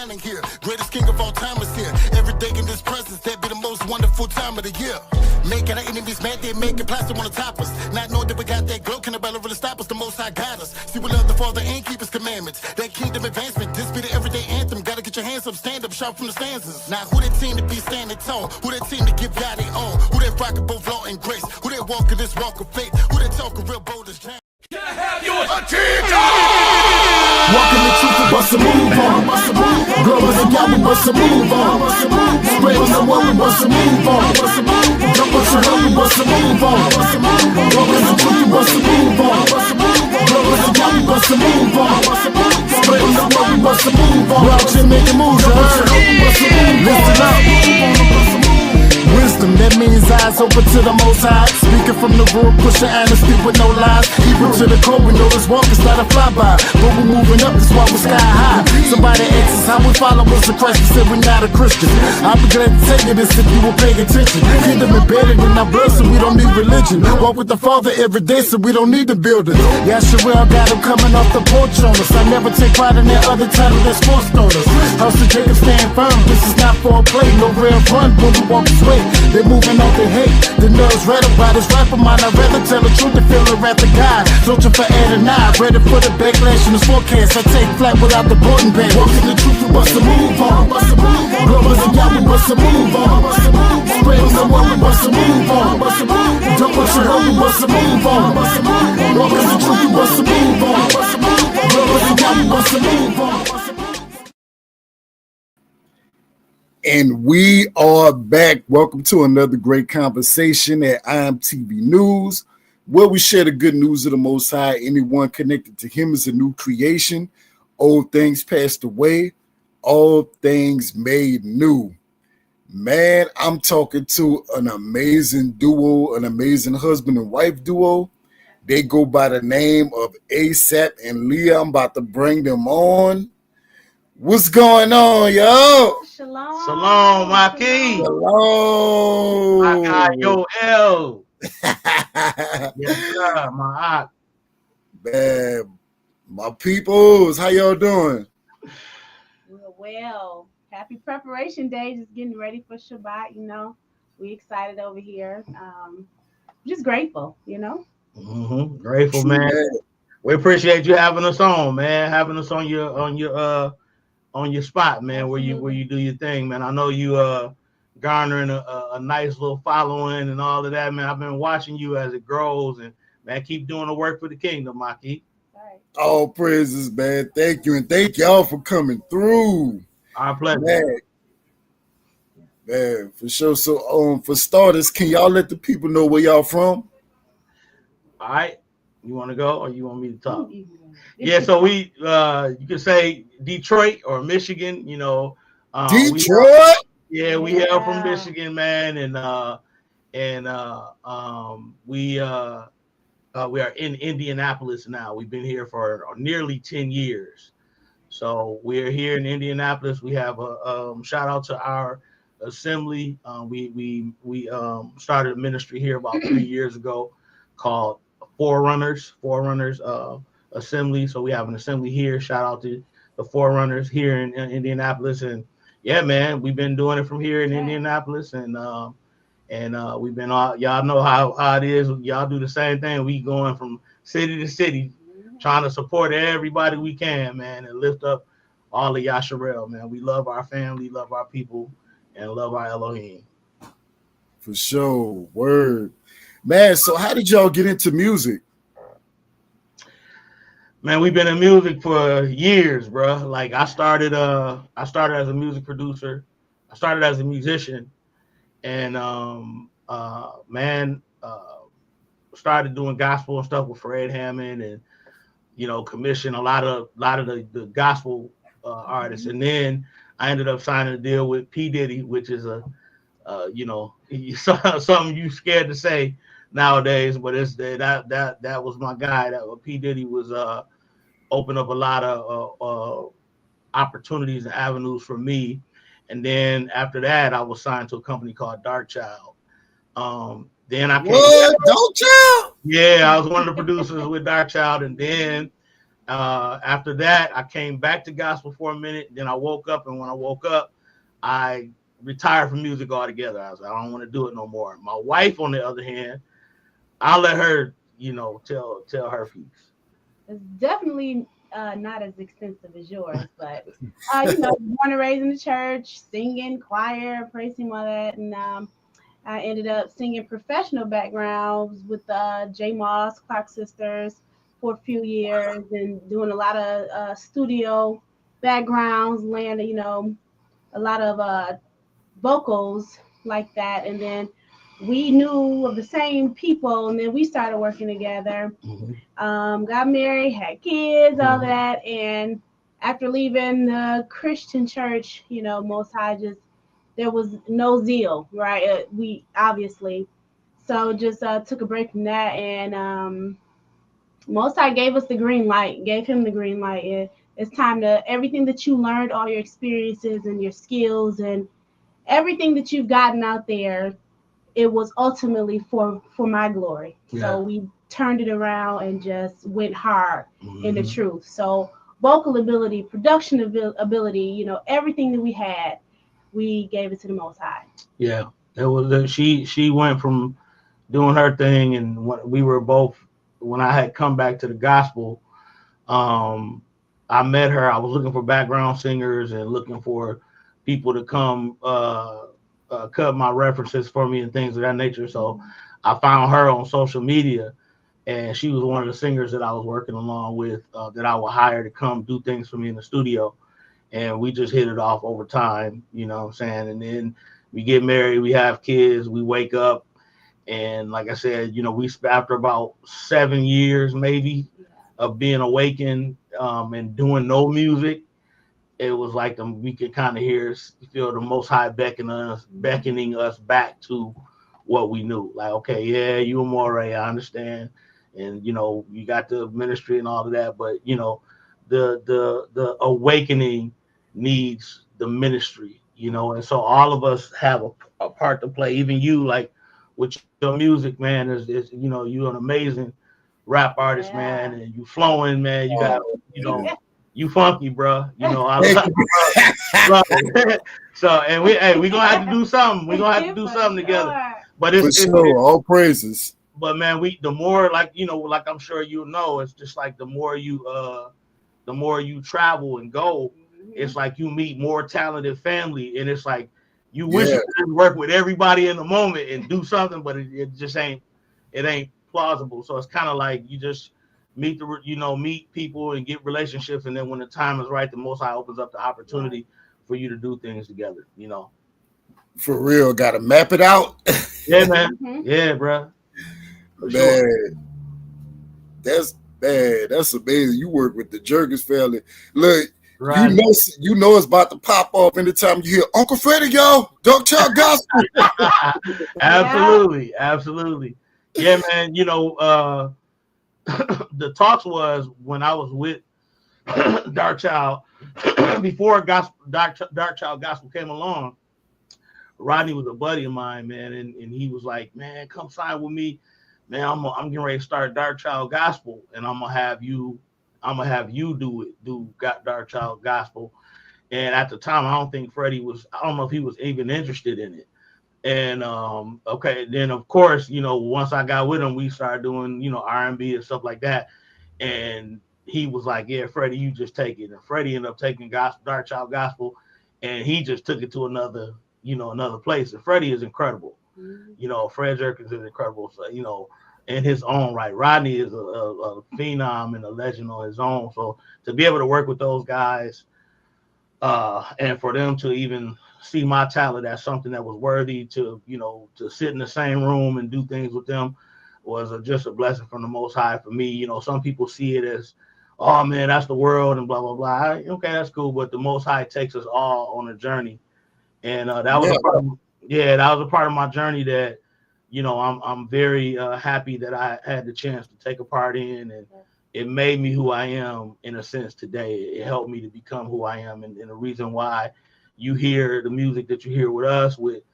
shining here. Greatest king of all time is here. Every day in this presence, that be the most wonderful time of the year. Making our enemies mad, they making plastic on the top us. Not knowing that we got that glow, can nobody really stop us? The Most High got us. See, we love the Father and keep His commandments. That kingdom advancement, this be the everyday anthem. Gotta get your hands up, stand up, shout from the stanzas. Now, who that team to be standing tall? Who that team to give God their own? Who that rockin' both law and grace? Who that walkin' this walk of faith? Who that talkin' real bold as James? Can I have your attention? Walking the truth and bust a move on. Glory to God, we bust a move on. Spreading the word, we bust a move on. Don't bust your head, we bust a move on. Glory to truth, we bust a move on. Glory to God, we bust a move on. Spreading the word, we bust a move on. We're out here making moves, you heard? Listen up. Wisdom, that means eyes open to the Most High. Speaking from the root, pushing honesty with no lies. Hebrew to the core, we know this walk is not a flyby, but we're moving up, this walk was sky high. Somebody asks us how we followers of Christ, we said we're not a Christian. I'll be glad to tell you this if you will pay attention. Kingdom embedded in our blood, so we don't need religion. Walk with the Father every day, so we don't need the building. Yasharel got him coming off the porch on us. I never take pride in that other title that's forced on us. House of Jacob stand firm, this is not for a play. No real run when we walk this way. They're moving off the hate. The nerves read about this rapper mine. I'd rather tell the truth than feel the wrath of God. Searching for Adonai, ready for the backlash and the forecast. I take flight without the boarding bag. Walking the truth, we bust a move on. Glory to God, we bust a move on. Spreading the word, we bust a move on. Don't bust your head, we bust a move on. Walking the truth, we bust a move on. Glory to God, we bust a move on. And we are back. Welcome to another great conversation at IMTV News, where we share the good news of the Most High. Anyone connected to Him is a new creation. Old things passed away, all things made new. Man, I'm talking to an amazing duo, an amazing husband and wife duo. They go by the name of Asaph and LeYah. I'm about to bring them on. What's going on, yo? Shalom. Shalom, my king. Shalom. My God, yo, L. Yes, sir, my heart. Man, my peoples, how y'all doing? We're well. Happy preparation day. Just getting ready for Shabbat, you know. We excited over here. Just grateful, you know. Grateful, man. We appreciate you having us on, man. Having us on your spot, man. Absolutely. where you do your thing, man. I know you garnering a nice little following and all of that, man. I've been watching you as it grows, and man, keep doing the work for the kingdom, Maki. Right. All praises, man. Thank you, and thank y'all for coming through. Our pleasure. Man, for sure. So, for starters, can y'all let the people know where y'all from? All right, you want to go or you want me to talk? Yeah, so we you could say Detroit or Michigan, you know. Detroit? We hail from Michigan, man, and we are in Indianapolis now. We've been here for nearly 10 years. So we're here in Indianapolis. We have a shout out to our assembly. We started a ministry here about 3 years ago called Forerunners Assembly. So we have an assembly here. Shout out to the Forerunners here in Indianapolis. And yeah, man, we've been doing it from here in Indianapolis, and we've been y'all know how it is. Y'all do the same thing. We going from city to city, trying to support everybody we can, man, and lift up all of Yasharel, man. We love our family, love our people, and love our Elohim. For sure. Word. Man, so how did y'all get into music? Man, we've been in music for years, bro. Like I started as a music producer. I started as a musician, and started doing gospel and stuff with Fred Hammond, and you know, commissioned a lot of the gospel artists. And then I ended up signing a deal with P. Diddy, which is something you scared to say nowadays, but it's that was my guy. That P. Diddy was opened up a lot of opportunities and avenues for me. And then after that, I was signed to a company called Dark Child. Then I came. What? Dark Child? Yeah, I was one of the producers with Dark Child, and then After that, I came back to gospel for a minute. Then I woke up, and when I woke up, I retired from music altogether. I was like, I don't want to do it no more. My wife, on the other hand, I'll let her, tell her piece. It's definitely not as extensive as yours, but born and raised in the church, singing, choir, praising, all that, and I ended up singing professional backgrounds with J. Moss, Clark Sisters for a few years, and doing a lot of studio backgrounds, landing, a lot of vocals like that, and then we knew of the same people, and then we started working together. Got married, had kids, all that, and after leaving the Christian church, Most High just there was no zeal, right? We obviously, so just took a break from that, and Most High gave us the green light, gave him the green light. It's time to everything that you learned, all your experiences and your skills and everything that you've gotten out there, it was ultimately for my glory. Yeah. So we turned it around and just went hard in the truth. So vocal ability, production ability, everything that we had, we gave it to the Most High. Yeah, it was. She went from doing her thing, and we were both. When I had come back to the gospel, I met her. I was looking for background singers and looking for people to come cut my references for me and things of that nature. So I found her on social media, and she was one of the singers that I was working along with that I would hire to come do things for me in the studio. And we just hit it off over time, you know what I'm saying? And then we get married, we have kids, we wake up. And like I said, we after about 7 years maybe of being awakened and doing no music, it was like we could kind of feel the Most High beckoning us back to what we knew. Like, okay, yeah, you and Moray, I understand. And, you got the ministry and all of that, but, the awakening needs the ministry, and so all of us have a part to play. Even you, like with your music, man, is you're an amazing rap artist, man, and you flowing, man. You got, you funky, bro. I love it. So, and we gonna have to do something. We gonna have to do something together. But it's all praises. But man, the more like I'm sure it's just like the more you travel and go, it's like you meet more talented family, and it's like you wish you could work with everybody in the moment and do something, but it just ain't plausible. So it's kind of like you just meet people and get relationships, and then when the time is right, the Most High opens up the opportunity for you to do things together. For real, gotta map it out. Yeah, man. Yeah, bro. Man, sure. That's amazing. You work with the Jerkins family. Look, right. You know it's about to pop off anytime you hear Uncle Freddie, y'all, Dark Child Gospel. Absolutely. Yeah, man. The talks was when I was with Dark Child before Dark Child Gospel came along. Rodney was a buddy of mine, man, and he was like, man, come sign with me. Man, I'm getting ready to start Dark Child Gospel, and I'm gonna have you do Dark Child Gospel. And at the time, I don't know if he was even interested in it. And okay, then of course, once I got with him, we started doing R&B and stuff like that. And he was like, yeah, Freddie, you just take it. And Freddie ended up taking Dark Child Gospel, and he just took it to another place. And Freddie is incredible. Fred Jerkins is incredible. So, in his own right. Rodney is a phenom and a legend on his own. So to be able to work with those guys and for them to even see my talent as something that was worthy to sit in the same room and do things with them was just a blessing from the Most High for me. Some people see it as, oh man, that's the world and blah, blah, blah. Okay, that's cool. But the Most High takes us all on a journey. And that was a part of my journey that, I'm very happy that I had the chance to take a part in, and it made me who I am in a sense today. It helped me to become who I am, and the reason why you hear the music that you hear with us, with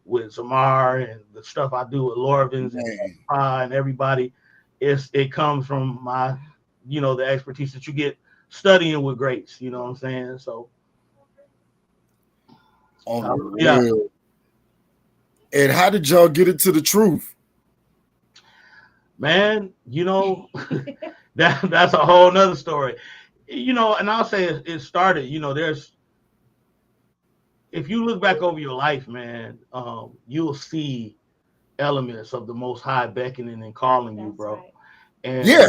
Zamar, and the stuff I do with Lorvins and everybody, it comes from you know, the expertise that you get studying with greats. You know what I'm saying? So, on the yeah. real. And how did y'all get into the truth? Man, you know, that's a whole nother story. You know, and I'll say it started, you know, if you look back over your life, man, you'll see elements of the Most High beckoning and calling you, bro. Right. And Yeah.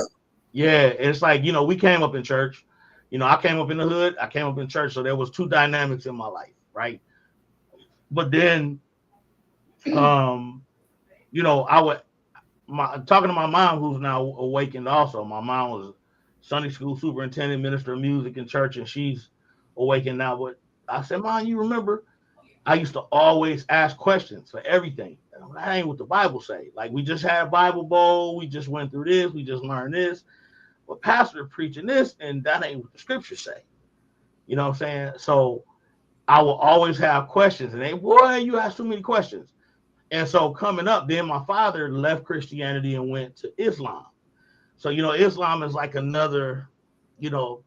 yeah, it's like, you know, we came up in church. You know, I came up in the hood, I came up in church, so there was two dynamics in my life, right? But then, you know, talking to my mom, who's now awakened also. My mom was Sunday school superintendent, minister of music in church, and she's awakened now. But I said, Mom, you remember I used to always ask questions for everything. That ain't what the Bible say. Like, we just had Bible Bowl, we just went through this, we just learned this. But pastor preaching this, and that ain't what the scriptures say. You know what I'm saying? So I will always have questions, and boy, you ask too many questions. And so coming up, then my father left Christianity and went to Islam. So, you know, Islam is like another, you know,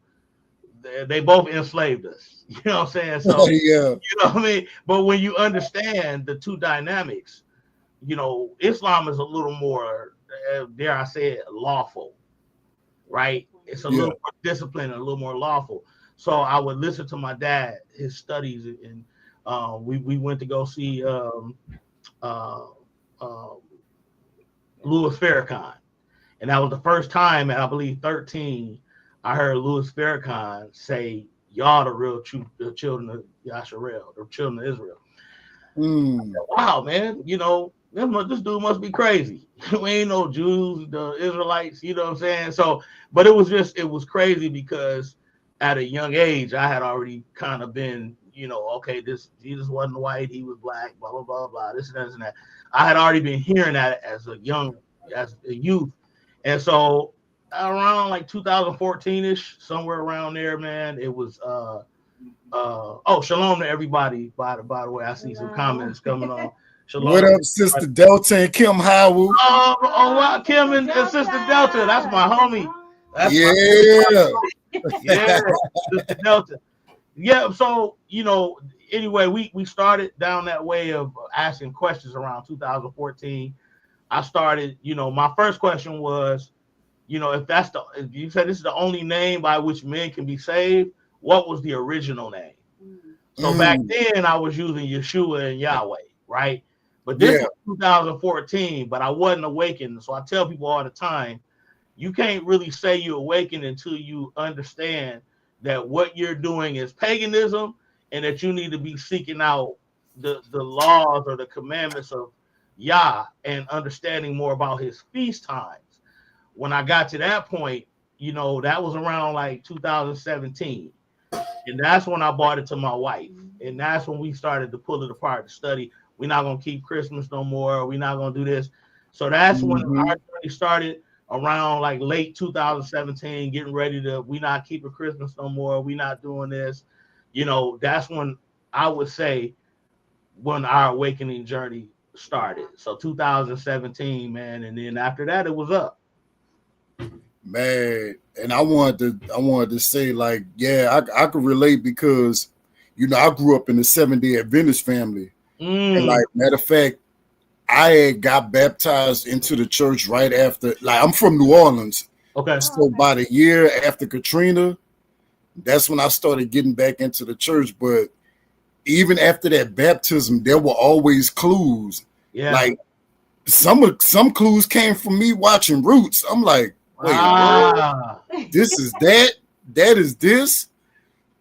they both enslaved us. You know what I'm saying? So, Yeah. you know what I mean? But when you understand the two dynamics, you know, Islam is a little more, dare I say it, lawful, right? It's a little more disciplined and a little more lawful. So I would listen to my dad, his studies, and we went to go see Louis Farrakhan. And that was the first time at, I believe, 13, I heard Louis Farrakhan say, y'all the real the children of Yasharel, the children of Israel. Said, wow, man, you know, this dude must be crazy. We ain't no Jews, the Israelites, you know what I'm saying? So, but it was crazy because at a young age, I had already kind of been, you know, okay, this Jesus wasn't white, he was black, blah, blah, blah, blah, this and that and that. I had already been hearing that as a youth. And so around like 2014-ish, somewhere around there, man, it was shalom to everybody, by the way. I see some comments coming on. Shalom. What up, Sister Delta and Kim Howell? Wow, Kim and Sister Delta. That's my homie. That's yeah, Sister Delta. Yeah, so, you know, anyway, we started down that way of asking questions around 2014. I started, you know, my first question was, you know, if you said this is the only name by which men can be saved, what was the original name? So back then I was using Yeshua and Yahweh, right? But this was 2014, but I wasn't awakened. So I tell people all the time, you can't really say you're awakened until you understand that what you're doing is paganism and that you need to be seeking out the laws or the commandments of Yah and understanding more about his feast times. When I got to that point, you know, that was around like 2017. And that's when I brought it to my wife. And that's when we started to pull it apart to study. We're not going to keep Christmas no more. We're not going to do this. So that's when our journey started around like late 2017, getting ready to, we're not keeping Christmas no more. We're not doing this. You know, that's when I would say when our awakening journey started. So 2017, man. And then after that, it was up. Man, and I wanted to say, like, yeah, I could relate because, you know, I grew up in the Seventh-day Adventist family. And like, matter of fact, I had got baptized into the church right after, like, I'm from New Orleans. Okay. So about a year after Katrina, that's when I started getting back into the church. But even after that baptism, there were always clues. Yeah. Like some clues came from me watching Roots. I'm like, wait, this is that is this.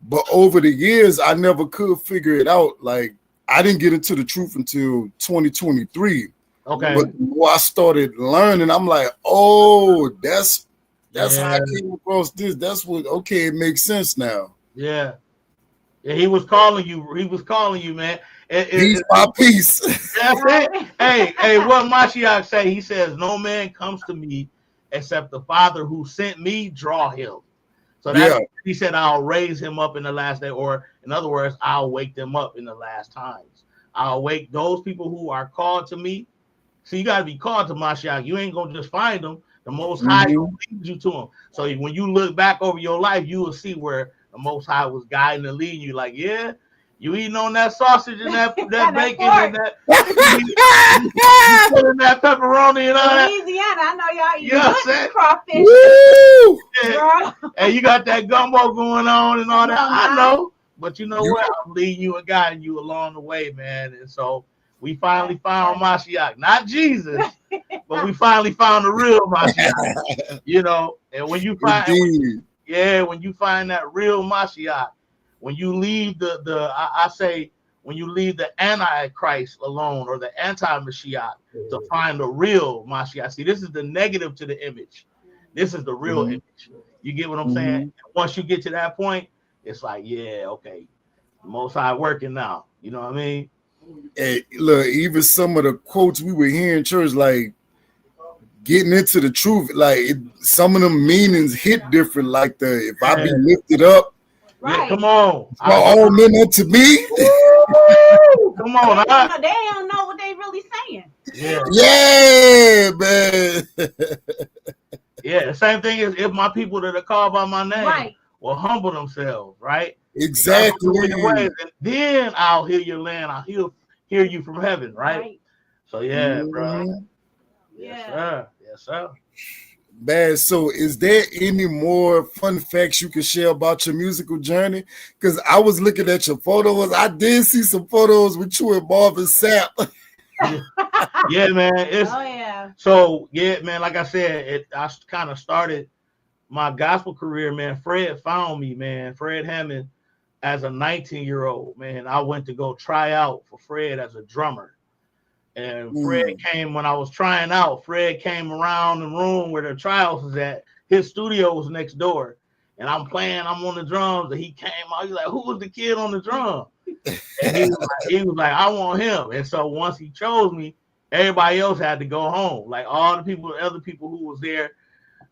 But over the years, I never could figure it out. Like, I didn't get into the truth until 2023. Okay. But the more I started learning, I'm like, oh, that's how I came across this. That's what, okay, it makes sense now. Yeah. Yeah, he was calling you. He was calling you, man. He's my peace. That's it. Hey, what Mashiach say? He says, no man comes to me except the Father who sent me draw him. So that's he said, I'll raise him up in the last day, or in other words, I'll wake them up in the last times. I'll wake those people who are called to me. So you got to be called to Mashiach. You ain't going to just find them, The Most High will lead you to him. So when you look back over your life, you will see where the Most High was guiding and leading you. Like, yeah, you eating on that sausage and that bacon and that you putting that pepperoni and all that. Louisiana, I know y'all eat good crawfish. Yeah. And you got that gumbo going on and all that. I know. But you know what? I'm leading you and guiding you along the way, man. And so we finally found Mashiach. Not Jesus, but we finally found the real Mashiach. You know, and when you find when you find that real Mashiach, when you leave I say when you leave the Antichrist alone or the anti-Mashiach to find the real Mashiach. See, this is the negative to the image. This is the real image. You get what I'm saying? Once you get to that point, it's like, yeah, okay, the Most High working now. You know what I mean? Hey, look, even some of the quotes we were hearing in church, like getting into the truth, like some of them meanings hit different. Like if I be lifted up, right? Yeah, come on, all men unto me. Come on, they don't know what they really saying. Yeah, man. Yeah, the same thing is if my people that are called by my name will humble themselves, right? Exactly. And then I'll heal your land. I'll hear you from heaven, right? So bro. Yes, sir. Yes, sir. Man, so is there any more fun facts you can share about your musical journey? Because I was looking at your photos. I did see some photos with you and Marvin Sapp. Yeah, man. So, man, like I said, I kind of started my gospel career, man. Fred found me, man. Fred Hammond, as a 19-year-old, man. I went to go try out for Fred as a drummer. And Fred came when I was trying out. Fred came around the room where the trials was at. His studio was next door. And I'm on the drums. And he came out. He's like, who was the kid on the drum? And he was like, I want him. And so once he chose me, everybody else had to go home. Like all the other people who was there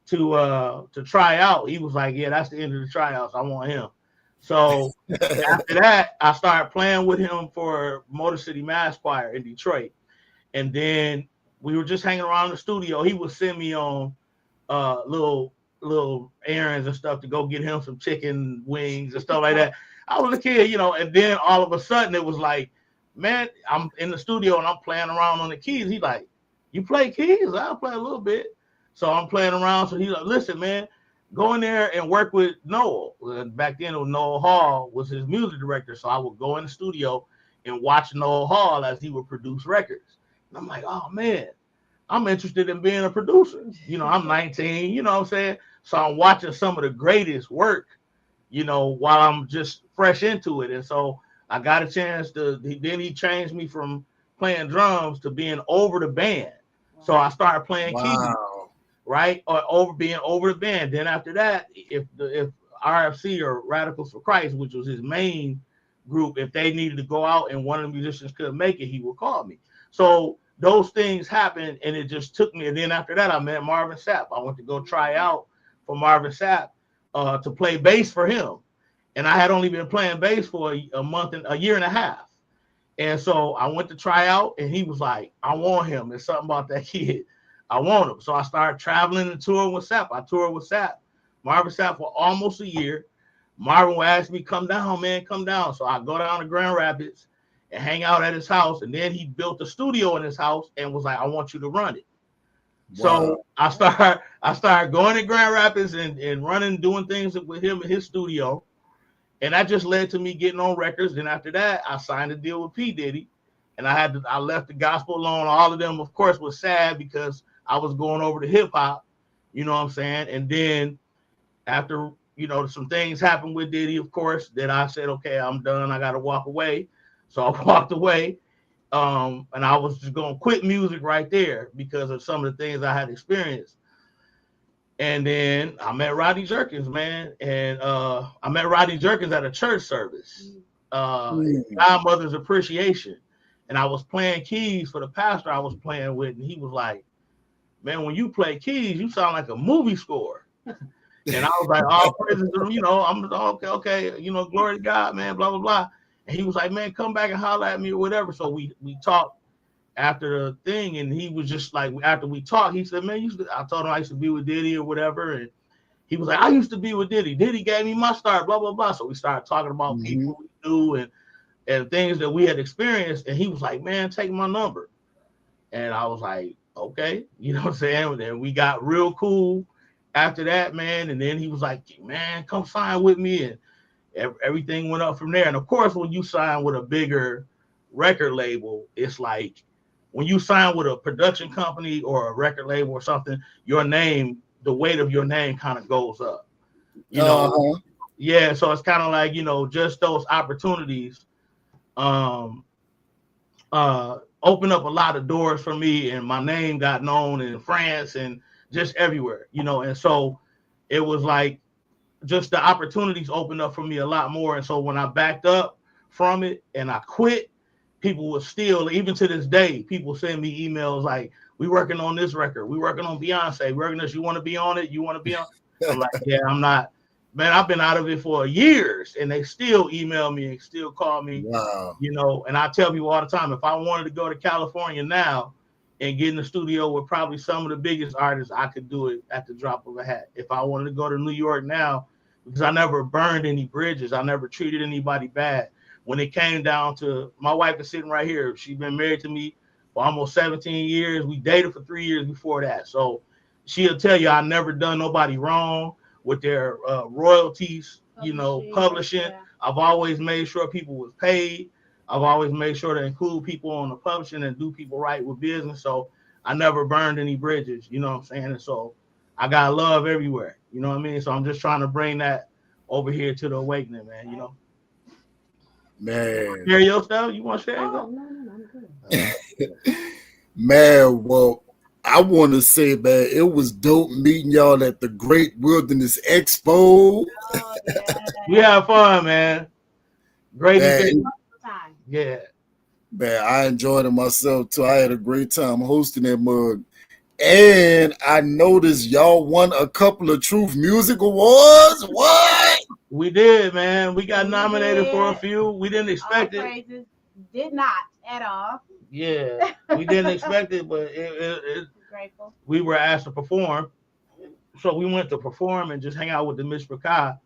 to try out, he was like, yeah, that's the end of the tryouts. I want him. So after that, I started playing with him for Motor City Mass Choir in Detroit. And then we were just hanging around the studio. He would send me on little errands and stuff to go get him some chicken wings and stuff like that. I was a kid, and then all of a sudden it was like, man, I'm in the studio and I'm playing around on the keys. He's like, you play keys? I'll play a little bit. So I'm playing around. So he's like, listen, man, go in there and work with Noel. Back then, Noel Hall was his music director. So I would go in the studio and watch Noel Hall as he would produce records. And I'm like, oh, man, I'm interested in being a producer. I'm 19, you know what I'm saying? So I'm watching some of the greatest work, while I'm just fresh into it. And so I got a chance then he changed me from playing drums to being over the band. So I started playing keys, right? Or being over the band. Then after that, if RFC or Radicals for Christ, which was his main group, if they needed to go out and one of the musicians couldn't make it, he would call me. So those things happened, and it just took me. And then after that, I met Marvin Sapp. I went to go try out for Marvin Sapp to play bass for him. And I had only been playing bass for a year and a half. And so I went to try out, and he was like, I want him. There's something about that kid. I want him. So I started traveling and touring with Sapp. I toured with Sapp, Marvin Sapp, for almost a year. Marvin would ask me, come down, man, come down. So I go down to Grand Rapids and hang out at his house. And then he built a studio in his house and was like, I want you to run it. Wow. So I started going to Grand Rapids and running, doing things with him in his studio. And that just led to me getting on records. Then after that, I signed a deal with P. Diddy. And I left the gospel alone. All of them, of course, was sad because I was going over to hip hop. You know what I'm saying? And then after, some things happened with Diddy, of course, that I said, okay, I'm done. I got to walk away. So I walked away. And I was just going to quit music right there because of some of the things I had experienced. And then I met Rodney Jerkins, man. And I met Rodney Jerkins at a church service, Godmother's Appreciation. And I was playing keys for the pastor I was playing with. And he was like, man, when you play keys, you sound like a movie score. And I was like, all praises to him, I'm okay, glory to God, man, blah, blah, blah. And he was like, man, come back and holler at me or whatever. So we talked after the thing, and he was just like, after we talked, he said, man, I told him I used to be with Diddy or whatever, and he was like, I used to be with Diddy. Diddy gave me my start, blah, blah, blah. So we started talking about people we knew and things that we had experienced, and he was like, man, take my number. And I was like, okay, you know what I'm saying? And we got real cool after that, man. And then he was like, man, come sign with me. And everything went up from there. And of course, when you sign with a bigger record label, it's like when you sign with a production company or a record label or something, your name, the weight of your name kind of goes up. You know, yeah. So it's kind of like, you know, just those opportunities opened up a lot of doors for me, and my name got known in France and just everywhere, you know. And so it was like just the opportunities opened up for me a lot more. And so when I backed up from it and I quit, people would still, even to this day, people send me emails like, we working on this record, we working on Beyonce, we working on this, you want to be on it, you want to be on. I'm like, yeah, I'm not. Man, I've been out of it for years, and they still email me and still call me. Wow. You know, and I tell people all the time, if I wanted to go to California now and get in the studio with probably some of the biggest artists, I could do it at the drop of a hat. If I wanted to go to New York now, because I never burned any bridges, I never treated anybody bad. When it came down to, my wife is sitting right here. She's been married to me for almost 17 years. We dated for 3 years before that. So she'll tell you I never done nobody wrong with their royalties, you know, publishing. Yeah. I've always made sure people was paid. I've always made sure to include people on the publishing and do people right with business. So I never burned any bridges, you know what I'm saying? And so I got love everywhere, you know what I mean? So I'm just trying to bring that over here to the awakening, man, you know? Man. Share your stuff? You want to share? No, I'm good. Man, well, I want to say, man, it was dope meeting y'all at the Great Wilderness Expo. Oh, yeah. We had fun, man. Great event. Yeah. Man, I enjoyed it myself, too. I had a great time hosting that mug. And I noticed y'all won a couple of Truth Music Awards. What? We did, man. We got nominated for a few. We didn't expect it. Praises. Did not at all. Yeah, we didn't expect it, but grateful. We were asked to perform, so we went to perform and just hang out with the Mishpachah,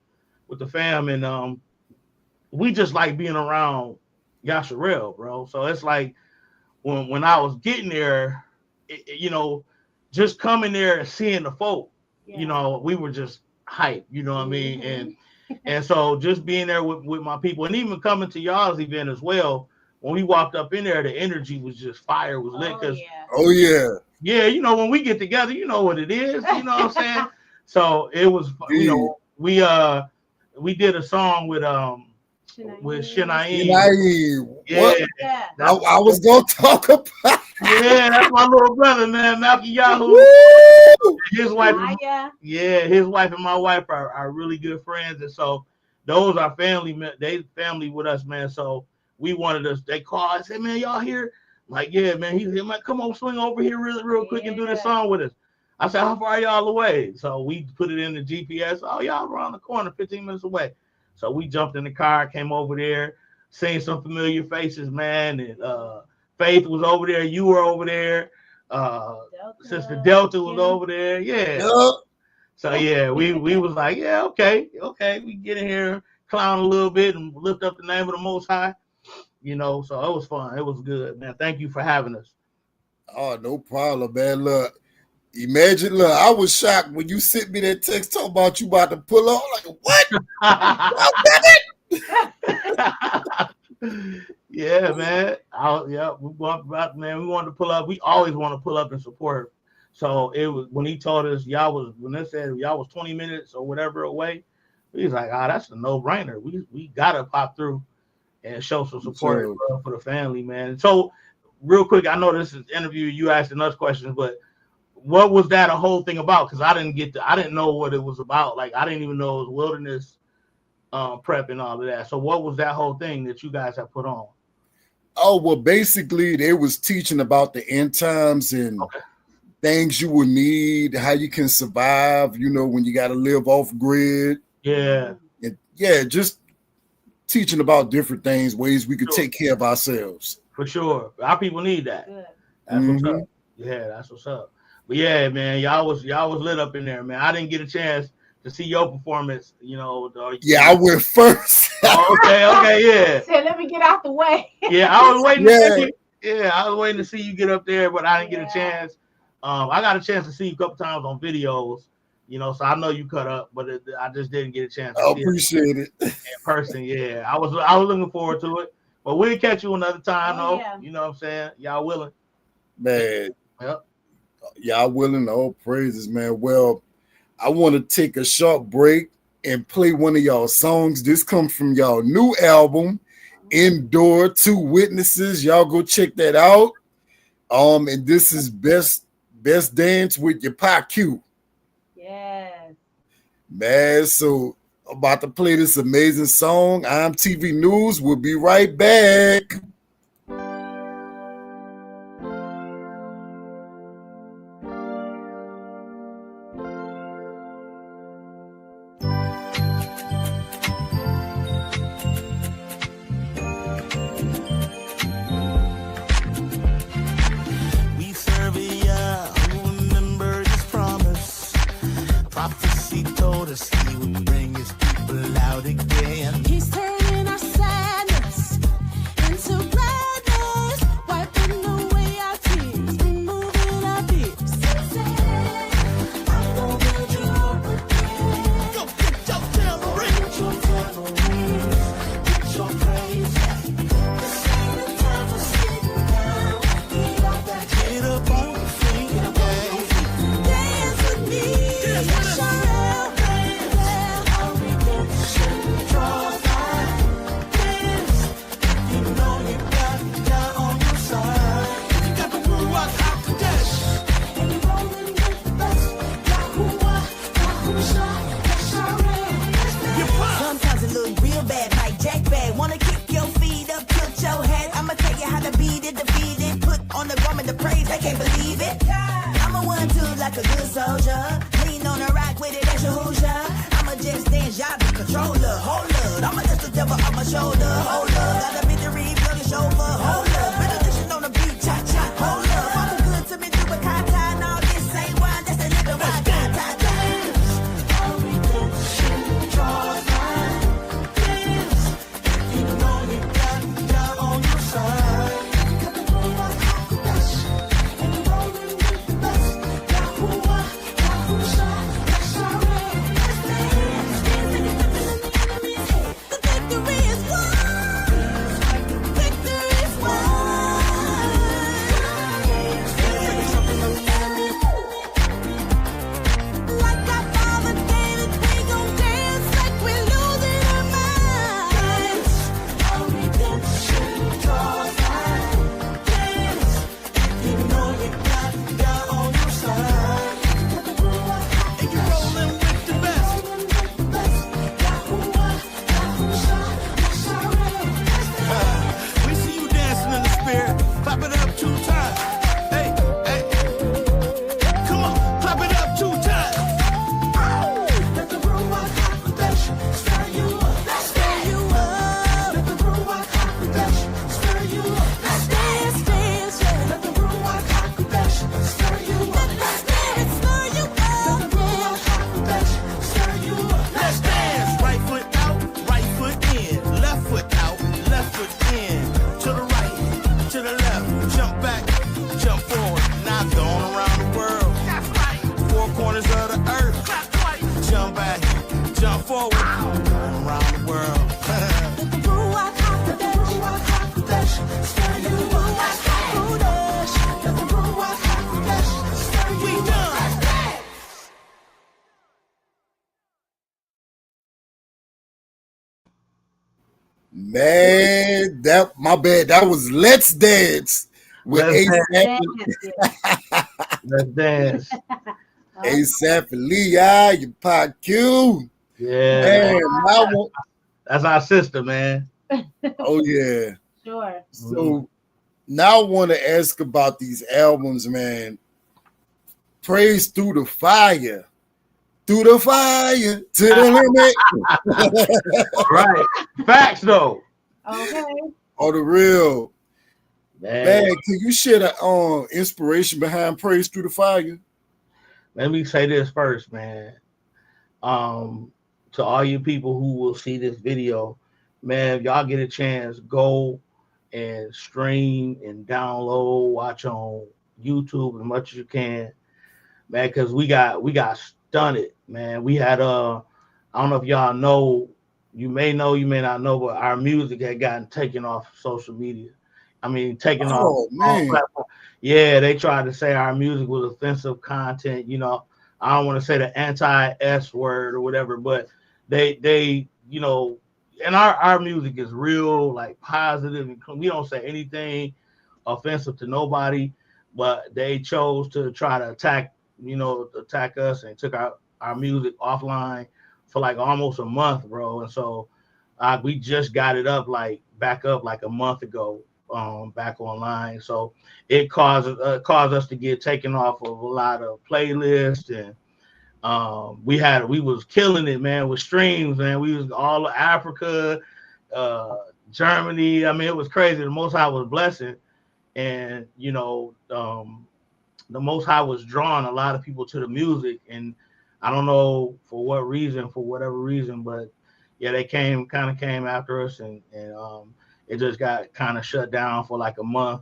with the fam, and we just like being around Yasharel, bro. So it's like when I was getting there, you know, just coming there and seeing the folk, you know, we were just hyped, you know what I mean, and so just being there with my people, and even coming to y'all's event as well. When we walked up in there, the energy was just fire, was lit. Yeah, you know, when we get together, you know what it is. You know what I'm saying? So it was, you know, we did a song with Shanaim. Yeah. I was gonna talk about. Yeah, that's my little brother, man, Malky Yahoo. His wife, his wife and my wife are really good friends, and so those are family. They family with us, man. So we wanted us. They called and said, "Man, y'all here?" I'm like, yeah, man. He said, "Man, come on, swing over here real quick and do this song with us." I said, "How far are y'all away?" So we put it in the GPS. Oh, y'all around the corner, 15 minutes away. So we jumped in the car, came over there, seen some familiar faces, man. And Faith was over there. You were over there. Sister Delta was over there. Yeah. So yeah, we was like, yeah, okay, we get in here, clown a little bit, and lift up the name of the Most High. You know, so it was fun. It was good, man. Thank you for having us. Oh, no problem, man. Look, imagine, I was shocked when you sent me that text talking about you about to pull up. Like, what? Yeah, man. We wanted to pull up. We always want to pull up and support. So it was when he told us when they said y'all was 20 minutes or whatever away, we was like, that's a no-brainer. We gotta pop through and show some support for the family, man. So real quick, I know this is an interview, you asking us questions, but what was that a whole thing about? Because I didn't know what it was about. Like, I didn't even know it was wilderness prep and all of that. So what was that whole thing that you guys have put on? Oh, well, basically they was teaching about the end times and things you will need, how you can survive, you know, when you got to live off grid. Yeah. And just teaching about different things, ways we could take care of ourselves. For sure. Our people need that. That's what's up. Yeah, that's what's up. But yeah, man, y'all was lit up in there, man. I didn't get a chance to see your performance, Yeah, I went first. Okay, yeah. Said, let me get out the way. Yeah, I was waiting to see you. Yeah, I was waiting to see you get up there, but I didn't get a chance. I got a chance to see you a couple times on videos, so I know you cut up, but I just didn't get a chance to see appreciate it in person. Yeah, I was looking forward to it, but we'll catch you another time, though. Yeah. You know what I'm saying? Y'all willing? Man. Yep. Y'all willing? All praises, man. Well, I want to take a short break and play one of y'all songs. This comes from y'all new album, Indoor, Two Witnesses. Y'all go check that out. And this is Best Dance with your Pa Q. Yes. Man, so about to play this amazing song. IMTV News. We'll be right back. He would bring his people out again. He's turning our sadness into gladness, wiping away our tears, removing our fears. I'm gonna build you up again. Go get your tambourine. Get your tambourine. Get your praise. This ain't the time for sitting down. Get up that, get up on your feet. Dance with me. Dance with us. Like a good soldier, lean on a rock with it, that's your Hoosier. I'ma just dance, y'all be controller. Hold up, I'ma just the devil on my shoulder. Hold up, got a victory, blow the chauffeur. Hold up, benediction on the beat, cha cha. Hold up, I'm good to me, do a kata. Now this ain't wine, that's the living wine. Dance, all redemption draws line. Dance, you know you got God on your side. Got the boy on the best, and you're rolling with the best. Man, my bad. That was Let's Dance with Asaph. Let's dance. Asaph LeYah, your Pa Q. Yeah, man, that's our sister, man. Oh yeah, sure. So now I want to ask about these albums, man. Praise through the fire. Through the fire to the limit. Right. Facts though. Okay. On the real. Man, can you share the inspiration behind Praise Through the Fire? Let me say this first, man. To all you people who will see this video, man, if y'all get a chance, go and stream and download, watch on YouTube as much as you can, man, because we got stunted, man. We had I don't know if y'all know, you may know, you may not know, but our music had gotten taken off social media. I mean, taken off all platforms. Yeah, they tried to say our music was offensive content, you know. I don't want to say the anti-S word or whatever, but they you know, and our music is real, like positive, and we don't say anything offensive to nobody, but they chose to try to attack us and took our music offline for like almost a month, bro. And so we just got it back up like a month ago, back online. So it caused us to get taken off of a lot of playlists, and we was killing it, man, with streams, man. We was all of Africa, Germany. I mean, it was crazy. The Most High was blessing, and the Most High was drawing a lot of people to the music, and I don't know for what reason, for whatever reason, but yeah, they came after us, and it just got kind of shut down for like a month.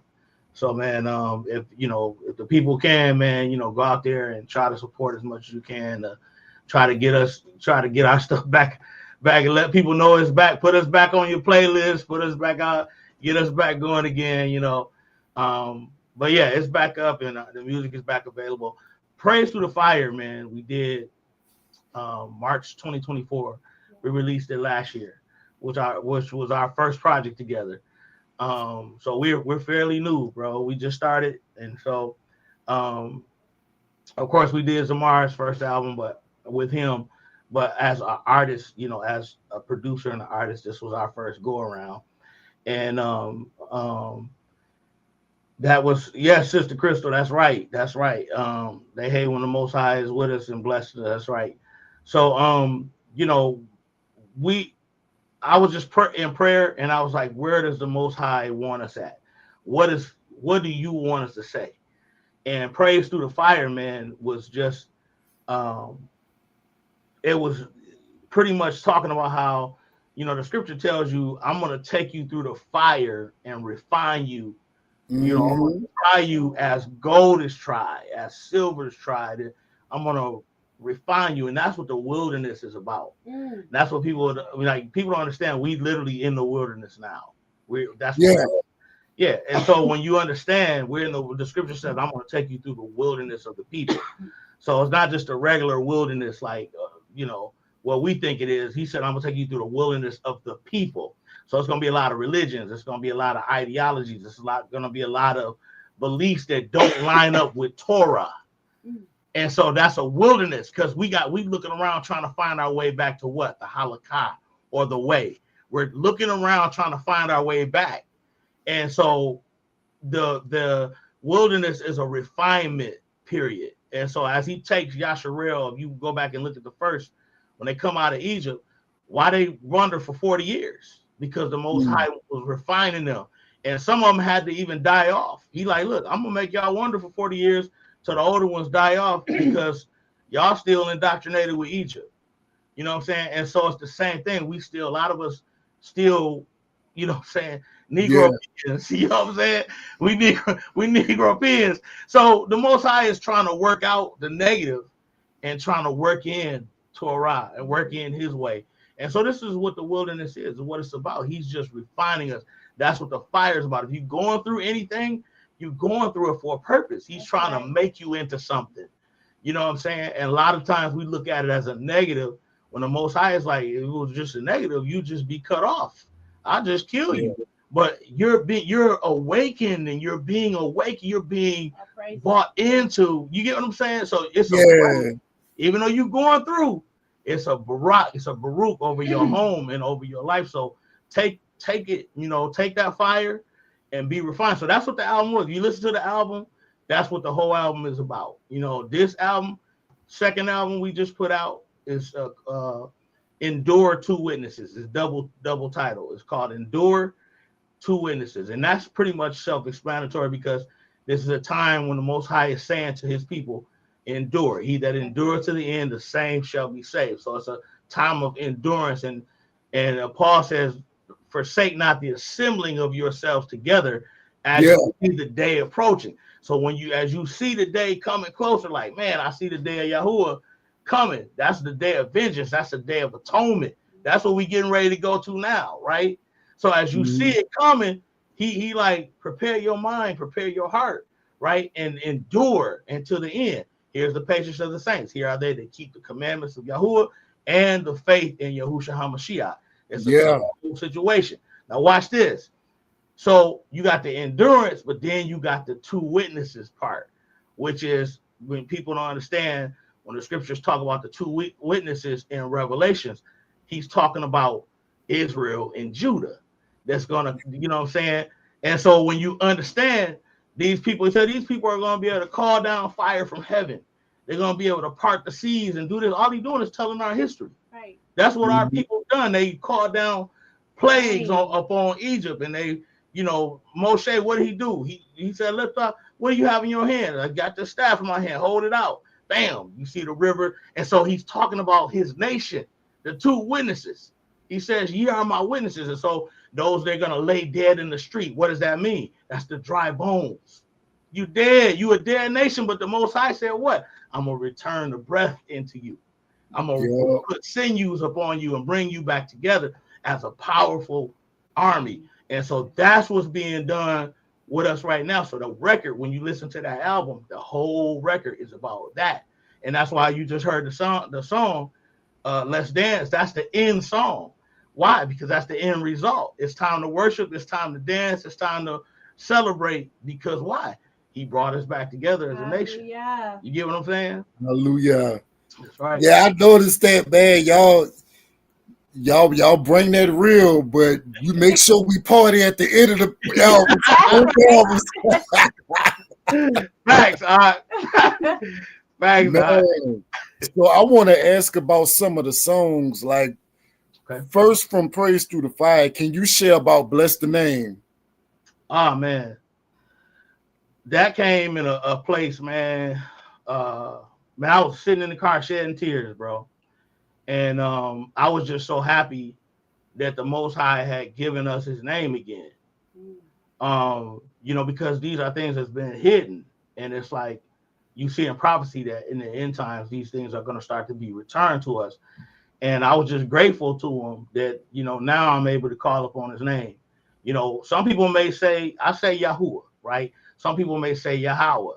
So, man, if the people can, man, go out there and try to support as much as you can to try to get our stuff back, and let people know it's back. Put us back on your playlist. Put us back out. Get us back going again. But yeah, it's back up, and the music is back available. Praise Through the Fire, man. We did March 2024. We released it last year, which was our first project together. So we're fairly new, bro. We just started, and so of course we did Zamar's first album, but with him. But as an artist, as a producer and an artist, this was our first go around. And that was, yes, Sister Crystal, that's right. They hate when the Most High is with us and blessed us. That's right. So I was just in prayer, and I was like, where does the Most High want us at? What do you want us to say? And Praise Through the Fire, man, was just it was pretty much talking about how, the scripture tells you, I'm going to take you through the fire and refine you. I'm going to try you as gold is tried, as silver is tried. I'm going to refine you, and that's what the wilderness is about. That's what people don't understand. We literally in the wilderness now. And so when you understand, we're in the scripture says, I'm going to take you through the wilderness of the people. So it's not just a regular wilderness like what we think it is. He said, I'm going to take you through the wilderness of the people. So it's going to be a lot of religions. It's going to be a lot of ideologies. It's going to be a lot of beliefs that don't line up with Torah. And so that's a wilderness, because we looking around trying to find our way back to what? The halakha, or the way. We're looking around trying to find our way back. And so the wilderness is a refinement period. And so as he takes Yasharel, if you go back and look at the first, when they come out of Egypt, why they wander for 40 years? Because the Most High was refining them. And some of them had to even die off. He like, look, I'm going to make y'all wander for 40 years till the older ones die off, because y'all still indoctrinated with Egypt. You know what I'm saying? And so it's the same thing. A lot of us still, Negro peons. You know what I'm saying? We Negro peons. So the Most High is trying to work out the negative and trying to work in Torah and work in his way. And so this is what the wilderness is, what it's about. He's just refining us. That's what the fire is about. If you're going through anything, you're going through it for a purpose. He's trying to make you into something. You know what I'm saying? And a lot of times we look at it as a negative, when the Most High is like, if it was just a negative, you just be cut off. I'll just kill you. But you're awakened, and you're being awakened. You're being bought into. You get what I'm saying? So it's even though you're going through, it's a barak, it's a baruch over your home and over your life. So take it, take that fire and be refined. So that's what the album was. You listen to the album, that's what the whole album is about. This album, second album we just put out, is Endure Two Witnesses. It's double title. It's called Endure two witnesses. And that's pretty much self-explanatory, because this is a time when the Most High is saying to his people, endure. He that endureth to the end, the same shall be saved. So it's a time of endurance. And Paul says, forsake not the assembling of yourselves together as you see the day approaching. So as you see the day coming closer, like, man, I see the day of Yahuwah coming. That's the day of vengeance. That's the day of atonement. That's what we're getting ready to go to now, right? So as you see it coming, he like, prepare your mind, prepare your heart, right? And endure until the end. Here's the patience of the saints. Here are they that keep the commandments of Yahuwah and the faith in Yahushua HaMashiach. It's a whole situation. Now watch this. So you got the endurance, but then you got the two witnesses part, which is when people don't understand, when the scriptures talk about the two witnesses in Revelations, he's talking about Israel and Judah. That's gonna, you know what I'm saying? And so when you understand these people, he said these people are gonna be able to call down fire from heaven. They're gonna be able to part the seas and do this. All he's doing is telling our history. Right. That's what our people done. They called down plagues upon Egypt, and they, you know, Moshe, what did he do? He said, lift up, what do you have in your hand? I got the staff in my hand, hold it out. Bam, you see the river. And so he's talking about his nation, the two witnesses. He says, ye are my witnesses. And so those they're going to lay dead in the street. What does that mean? That's the dry bones. You dead. You a dead nation. But the Most High said what? I'm going to return the breath into you. I'm going to put sinews upon you and bring you back together as a powerful army. And so that's what's being done with us right now. So the record, when you listen to that album, the whole record is about that. And that's why you just heard the song, Let's Dance. That's the end song. Why? Because that's the end result. It's time to worship. It's time to dance. It's time to celebrate. Because why? He brought us back together as a nation. You get what I'm saying? Hallelujah. That's right. Yeah, I noticed that, man. Y'all bring that real, but you make sure we party at the end of the album. Thanks. Thanks. Man. So I want to ask about some of the songs, like first from Praise Through the Fire. Can you share about Bless the Name? Oh man, that came in a place, man. Man, I was sitting in the car shedding tears, bro. And I was just so happy that the Most High had given us his name again. You know, because these are things that's been hidden. And it's like you see in prophecy that in the end times, these things are going to start to be returned to us. And I was just grateful to him that, you know, now I'm able to call upon his name. You know, some people may say, I say Yahuwah, right? Some people may say Yahweh.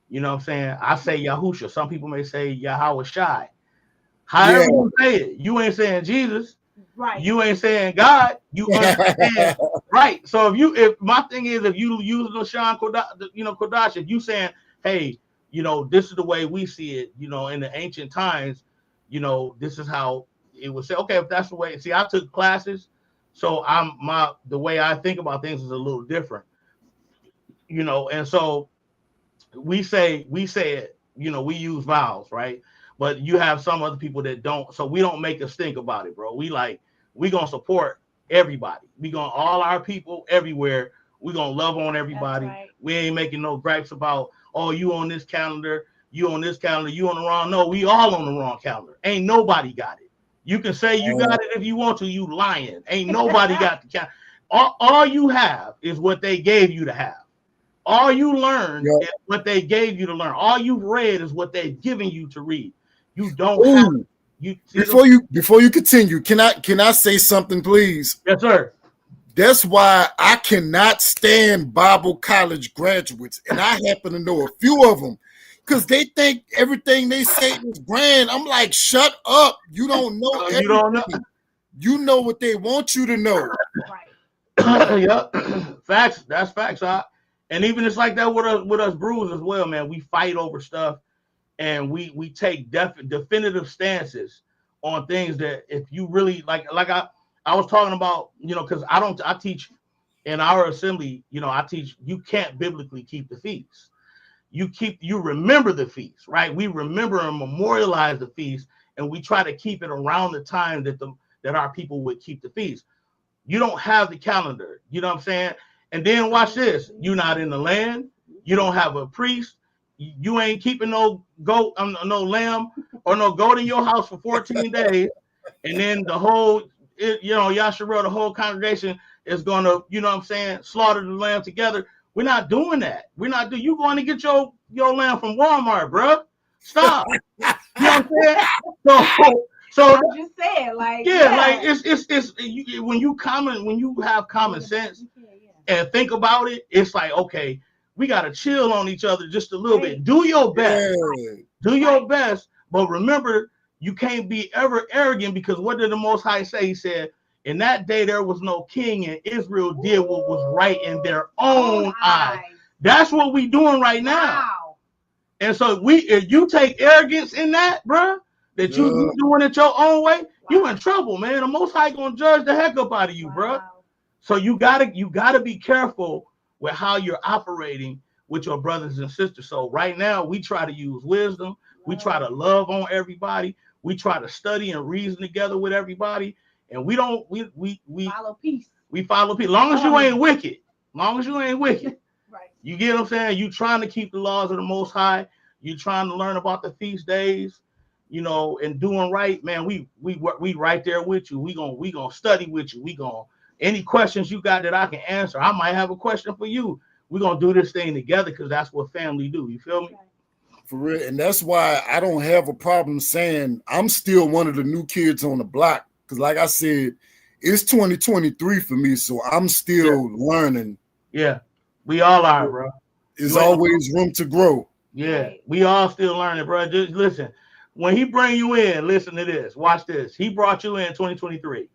You know what I'm saying? I say Yahusha. Some people may say Yahweh Shai. However you say it, you ain't saying Jesus. Right. You ain't saying God. You understand. Right. So if my thing is, if you use the Sean Kodash, if you saying, hey, you know, this is the way we see it, you know, in the ancient times, you know, this is how it would say, okay, if that's the way. See, I took classes, so the way I think about things is a little different. You know, and so we say it, you know, we use vowels, right? But you have some other people that don't, so we don't make us think about it, bro. We gonna support everybody. We gonna, all our people everywhere. We gonna love on everybody. Right. We ain't making no gripes about, oh, you on this calendar, you on this calendar, you on the wrong. No, we all on the wrong calendar. Ain't nobody got it. You can say you got it if you want to. You lying. Ain't nobody got the calendar. All you have is what they gave you to have. All you learned is what they gave you to learn. All you've read is what they've given you to read. You don't have you. Before you continue, can I say something, please? Yes, sir. That's why I cannot stand Bible college graduates, and I happen to know a few of them, because they think everything they say is grand. I'm like, shut up! You don't know everything. You don't know. You know what they want you to know. Right. Yep. Facts. That's facts. And even it's like that with us Brews as well, man. We fight over stuff. And we take definitive stances on things that if you really like I was talking about, you know, because I teach in our assembly, you know, I teach you can't biblically keep the feast. You remember the feast, right? We remember and memorialize the feast, and we try to keep it around the time that our people would keep the feast. You don't have the calendar. You know what I'm saying? And then watch this. You're not in the land. You don't have a priest. You ain't keeping no goat, no lamb or no goat in your house for 14 days. And then the whole, Yasharel, the whole congregation is going to, you know what I'm saying, slaughter the lamb together. We're not doing that. We're not doing. You going to get your lamb from Walmart, bro? Stop. You know what I'm saying? So I'm just saying, like, like it's when you have common sense and think about it, it's like, okay, we gotta chill on each other just a little bit. Do your best. Do your best, but remember, you can't be ever arrogant, because what did the Most High say? He said, in that day there was no king, and Israel did what was right in their own eyes. That's what we doing right now. Wow. And so if you take arrogance in that, bro, that you doing it your own way, you in trouble, man. The Most High gonna judge the heck up out of you, bro. So you gotta be careful with how you're operating with your brothers and sisters. So right now we try to use wisdom. We try to love on everybody. We try to study and reason together with everybody. And we follow peace. We follow peace. Long as you ain't wicked. Long as you ain't wicked. Right. You get what I'm saying? You trying to keep the laws of the Most High. You trying to learn about the feast days, and doing right, man. We right there with you. We gonna study with you. Any questions you got that I can answer. I might have a question for you. We're gonna do this thing together, because that's what family do. You feel me? For real. And that's why I don't have a problem saying I'm still one of the new kids on the block. Because like I said, it's 2023 for me. So I'm still learning. Yeah, we all are, bro. There's always room to grow. Yeah, we all still learning, bro. Just listen. When he bring you in, listen to this. Watch this. He brought you in 2023.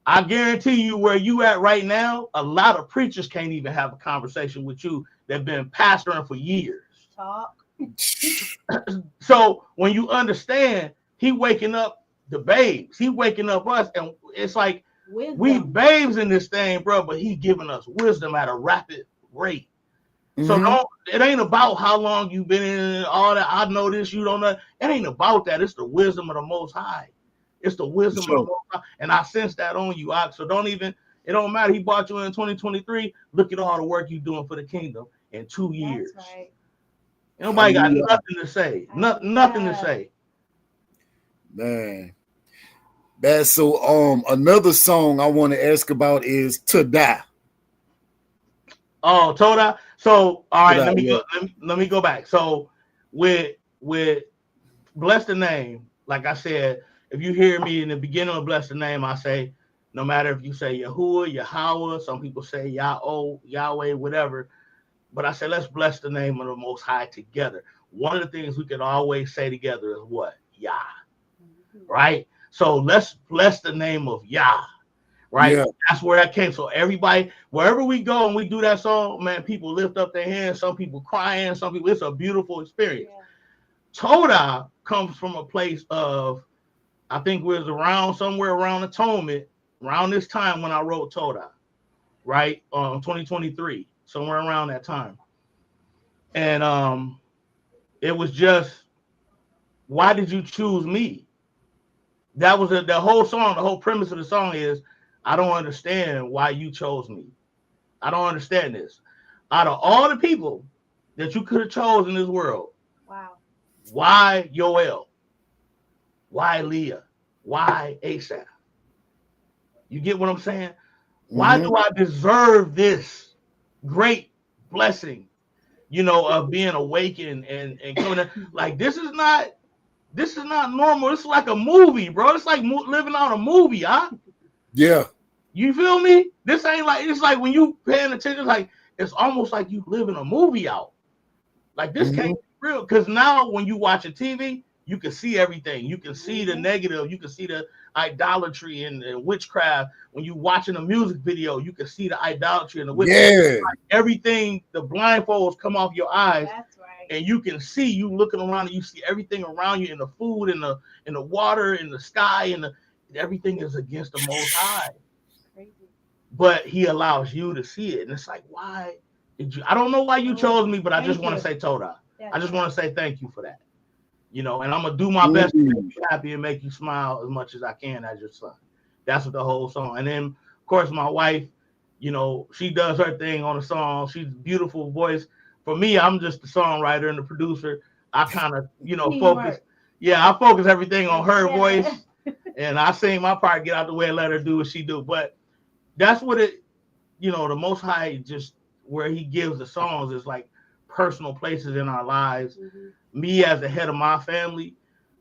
I guarantee you, where you at right now, a lot of preachers can't even have a conversation with you that been pastoring for years. Talk. So when you understand, he waking up the babes, he waking up us, and it's like wisdom. We babes in this thing, bro, but he giving us wisdom at a rapid rate. So it ain't about how long you've been in all that. I know this, you don't know. It ain't about that. It's the wisdom of the Most High. It's the wisdom of the Most High. And I sense that on you, Ox. So it don't matter. He brought you in 2023. Look at all the work you're doing for the kingdom in 2 years. That's right. Nobody got nothing to say. Nothing to say. Man. That's so another song I want to ask about is To Die. Oh, Toda. So all right, let me go back. So with Bless the Name, like I said, if you hear me in the beginning of Bless the Name, I say, no matter if you say Yahuwah, Yahweh, some people say Yahweh, whatever. But I said, let's bless the name of the Most High together. One of the things we can always say together is what? Yah. Right? So let's bless the name of Yah. Right? Yeah. That's where that came. So everybody, wherever we go and we do that song, man, people lift up their hands. Some people crying. Some people, it's a beautiful experience. Yeah. Toda comes from a place of, I think we was somewhere around Atonement, around this time when I wrote Toda. Right? 2023. Somewhere around that time. And it was just, why did you choose me? That was the whole song. The whole premise of the song is, I don't understand why you chose me. I don't understand this. Out of all the people that you could have chosen in this world, wow, why Yoel? Why Leah? Why Asaph? You get what I'm saying? Why do I deserve this great blessing, of being awakened and coming in? Like, this is not normal. It's like a movie, bro. It's like living out a movie, huh? Yeah. You feel me? This ain't like, it's like when you paying attention, like it's almost like you living a movie out. Like this can't be real. Because now when you watch a TV, you can see everything. You can see the negative. You can see the idolatry and witchcraft. When you watching a music video, you can see the idolatry and the witchcraft. Yeah. Like everything, the blindfolds come off your eyes. That's right. And you can see, you looking around and you see everything around you in the food, in the water, in the sky, and everything is against the Most High. Crazy. But he allows you to see it. And it's like, why did you? I don't know why you chose me, but I just want to say Toda. I just want to say thank you for that. And I'm going to do my best to make you happy and make you smile as much as I can as your son. That's what the whole song. And then, of course, my wife, you know, she does her thing on the song. She's a beautiful voice. For me, I'm just the songwriter and the producer. I kind of, you know, focus. Yeah, I focus everything on her voice, and I sing my part, get out the way, and let her do what she do. But that's what it, you know, the Most High, just where He gives the songs is like personal places in our lives. Me as the head of my family,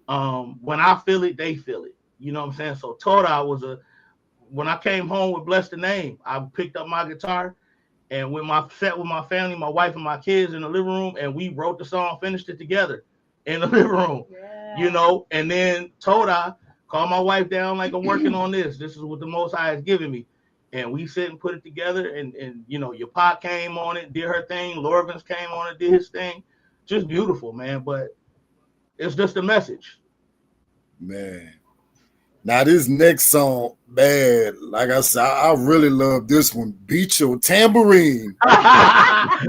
when I feel it, they feel it. You know what I'm saying? So Toda was when I came home with Bless the Name, I picked up my guitar and with my family, my wife and my kids in the living room, and we wrote the song, finished it together in the living room. You know, and then Toda called my wife down like, I'm working on this. This is what the Most High has given me. And we sit and put it together, and you know, your pot came on it, did her thing. Lorvins came on it, did his thing. Just beautiful, man. But it's just a message. Man. Now this next song, man, like I said, I really love this one. Beat Your Tambourine. Now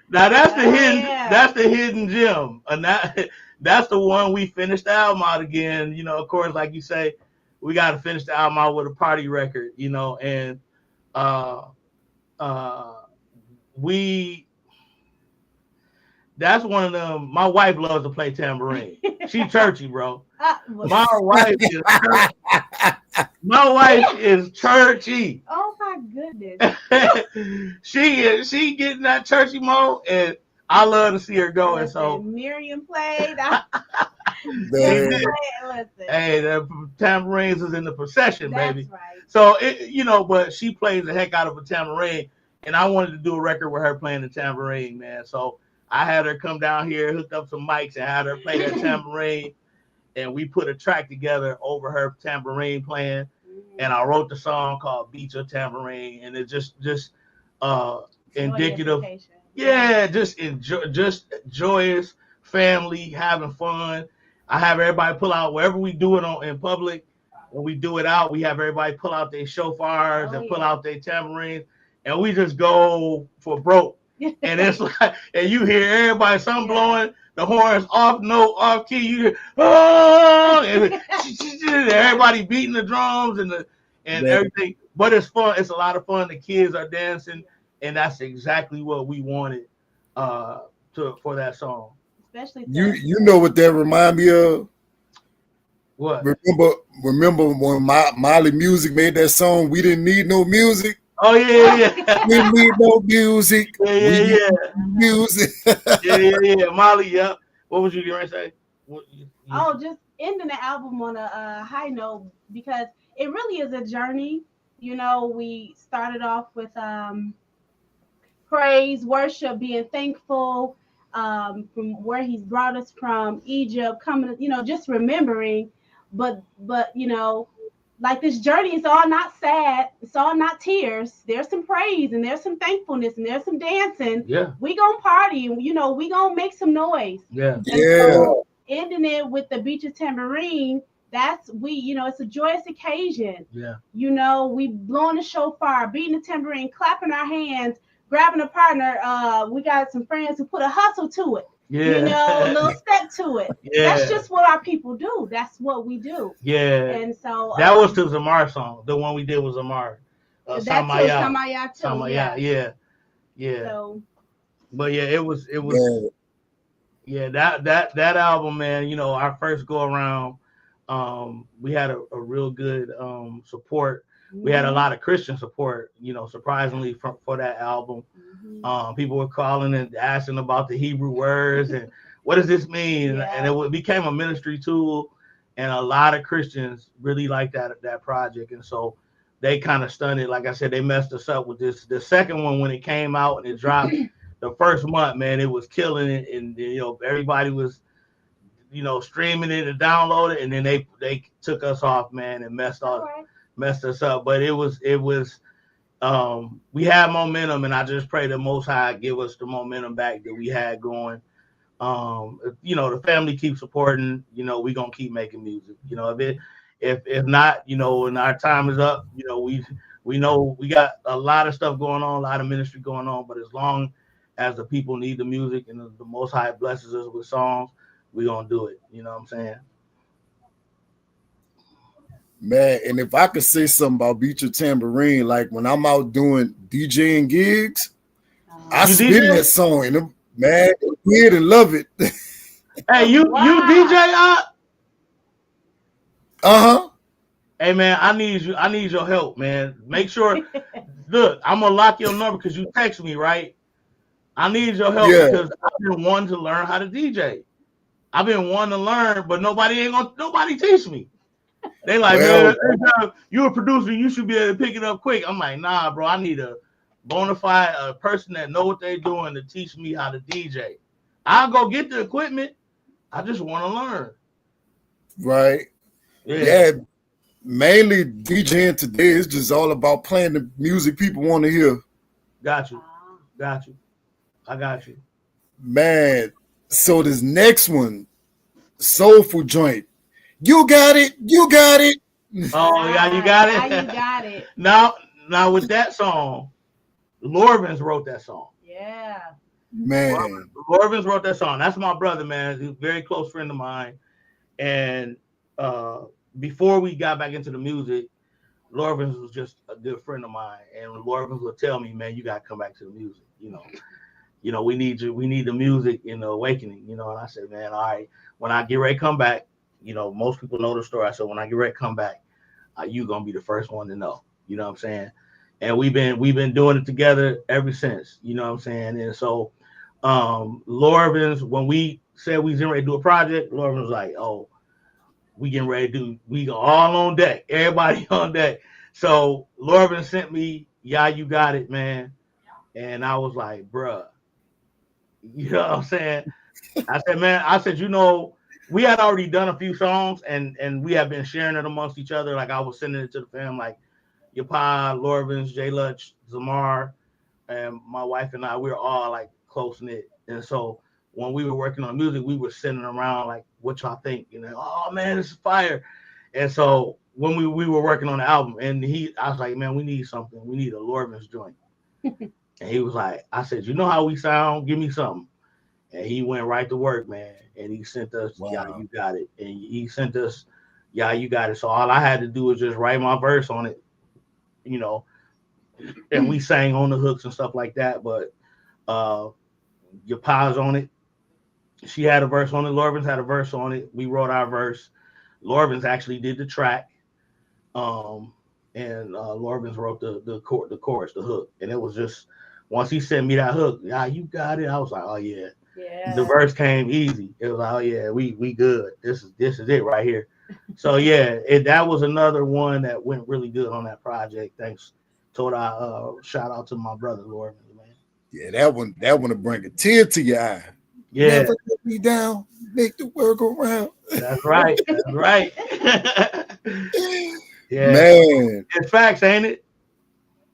that's the hidden gem. And that's the one we finished the album out again. You know, of course, like you say, we got to finish the album out with a party record, you know, and that's one of them. My wife loves to play tambourine. She churchy, bro. My wife is churchy. Oh my goodness. she getting that churchy mode, and I love to see her go. And so Miriam played. Hey, the tambourines is in the procession, That's baby. Right. So you know, but she plays the heck out of a tambourine, and I wanted to do a record with her playing the tambourine, man. So I had her come down here, hooked up some mics, and had her play that tambourine, and we put a track together over her tambourine playing, and I wrote the song called "Beat Your Tambourine," and it's just indicative, yeah, just joyous family having fun. I have everybody pull out wherever we do it in public. When we do it out, we have everybody pull out their shofars and pull out their tambourines, and we just go for broke. And it's like, and you hear everybody, some blowing the horns off note, off key. You hear, oh, and everybody beating the drums and everything. But it's fun. It's a lot of fun. The kids are dancing, and that's exactly what we wanted for that song. Especially you know what that remind me of? What? Remember when Molly Music made that song? We didn't need no music. Oh yeah. We didn't need no music. Yeah. Music. yeah. Molly, yeah. What was you going to say? Oh, just ending the album on a high note, because it really is a journey. You know, we started off with praise, worship, being thankful from where He's brought us from, Egypt, coming, you know, just remembering. But you know, like this journey is all not sad. It's all not tears. There's some praise and there's some thankfulness and there's some dancing. Yeah. We gonna party and, you know, we gonna make some noise. Yeah. So ending it with the Beat Your Tambourine, you know, it's a joyous occasion. Yeah. You know, we blowing the shofar, beating the tambourine, clapping our hands, grabbing a partner. We got some friends who put a hustle to it. Yeah. You know, a little step to it. Yeah. That's just what our people do. That's what we do. Yeah. And so that was the Zamar song. The one we did was Zamar. Samaya too. Samaya, yeah. So, but yeah, it was that album, man. You know, our first go around, we had a real good support. We had a lot of Christian support, you know, surprisingly for that album. People were calling and asking about the Hebrew words and what does this mean? Yeah. And it became a ministry tool, and a lot of Christians really liked that project. And so they kind of stunned it. Like I said, they messed us up with this. The second one, when it came out and it dropped the first month, man, it was killing it. And, you know, everybody was, you know, streaming it and downloading it. And then they took us off, man, and messed us up. But it was we had momentum, and I just pray the Most High give us the momentum back that we had going. You know, the family keeps supporting, you know, we gonna keep making music. You know, if not, you know, when our time is up, you know, we know we got a lot of stuff going on, a lot of ministry going on, but as long as the people need the music and the Most High blesses us with songs, we gonna do it. You know what I'm saying? Man, and if I could say something about Beat Your Tambourine, like when I'm out doing DJing gigs, I You spin DJ? that song and man, they weird and love it. Hey, you DJ? Uh-huh. Hey man, I need your help, man. Make sure. Look, I'm gonna lock your number because you text me, right? I need your help Yeah. because I've been wanting to learn how to DJ. I've been wanting to learn, but nobody teach me. They like, Well, man, you're a producer, you should be able to pick it up quick. I'm like, nah, bro, I need a bona fide person that know what they're doing to teach me how to DJ. I'll go get the equipment. I just want to learn. right. Yeah. Mainly DJing today is just all about playing the music people want to hear. Got you. I got you. Man, so this next one, Soulful Joint. You got it. Oh, yeah, you got it. Now you got it. Now with that song, Lorvins wrote that song. Yeah. Man. Lorvins wrote that song. That's my brother, man. He's a very close friend of mine. And before we got back into the music, Lorvins was just a good friend of mine. And Lorvins would tell me, man, you got to come back to the music. You know, we need you. We need the music in the awakening, And I said, man, all right, when I get ready to come back, most people know the story. I said, when I get ready to come back, you going to be the first one to know. You know what I'm saying? And we've been doing it together ever since. You know what I'm saying? And so Lorvins, when we said we was getting ready to do a project, Lorvins was like, oh, we getting ready to we all on deck. Everybody on deck. So Lorvins sent me, yeah, you got it, man. And I was like, bruh, you know what I'm saying? I said, man, we had already done a few songs and we have been sharing it amongst each other. Like I was sending it to the fam, like your pa, Lorvins, J Lutch, Zamar, and my wife and I, we were all like close knit. And so when we were working on music, we were sitting around like, what y'all think? Oh man, this is fire. And so when we were working on the album, and I was like, man, we need something. We need a Lorvins joint. And he was like, I said, you know how we sound? Give me something. And he went right to work, man. And he sent us, yeah, you got it. And he sent us, yeah, you got it. So all I had to do was just write my verse on it, and we sang on the hooks and stuff like that. But your pa's on it. She had a verse on it. Lorvins had a verse on it. We wrote our verse. Lorvins actually did the track. And Lorvins wrote the chorus, the hook. And it was just, once he sent me that hook, yeah, you got it. I was like, oh yeah. Yeah. The verse came easy. It was like, oh yeah, we good. This is it right here. So yeah, that was another one that went really good on that project. Thanks. Shout out to my brother Lorvins, man. Yeah, that one will bring a tear to your eye. Yeah. Never let me down, make the world go round. That's right. That's right. Yeah. Man. It's facts, ain't it?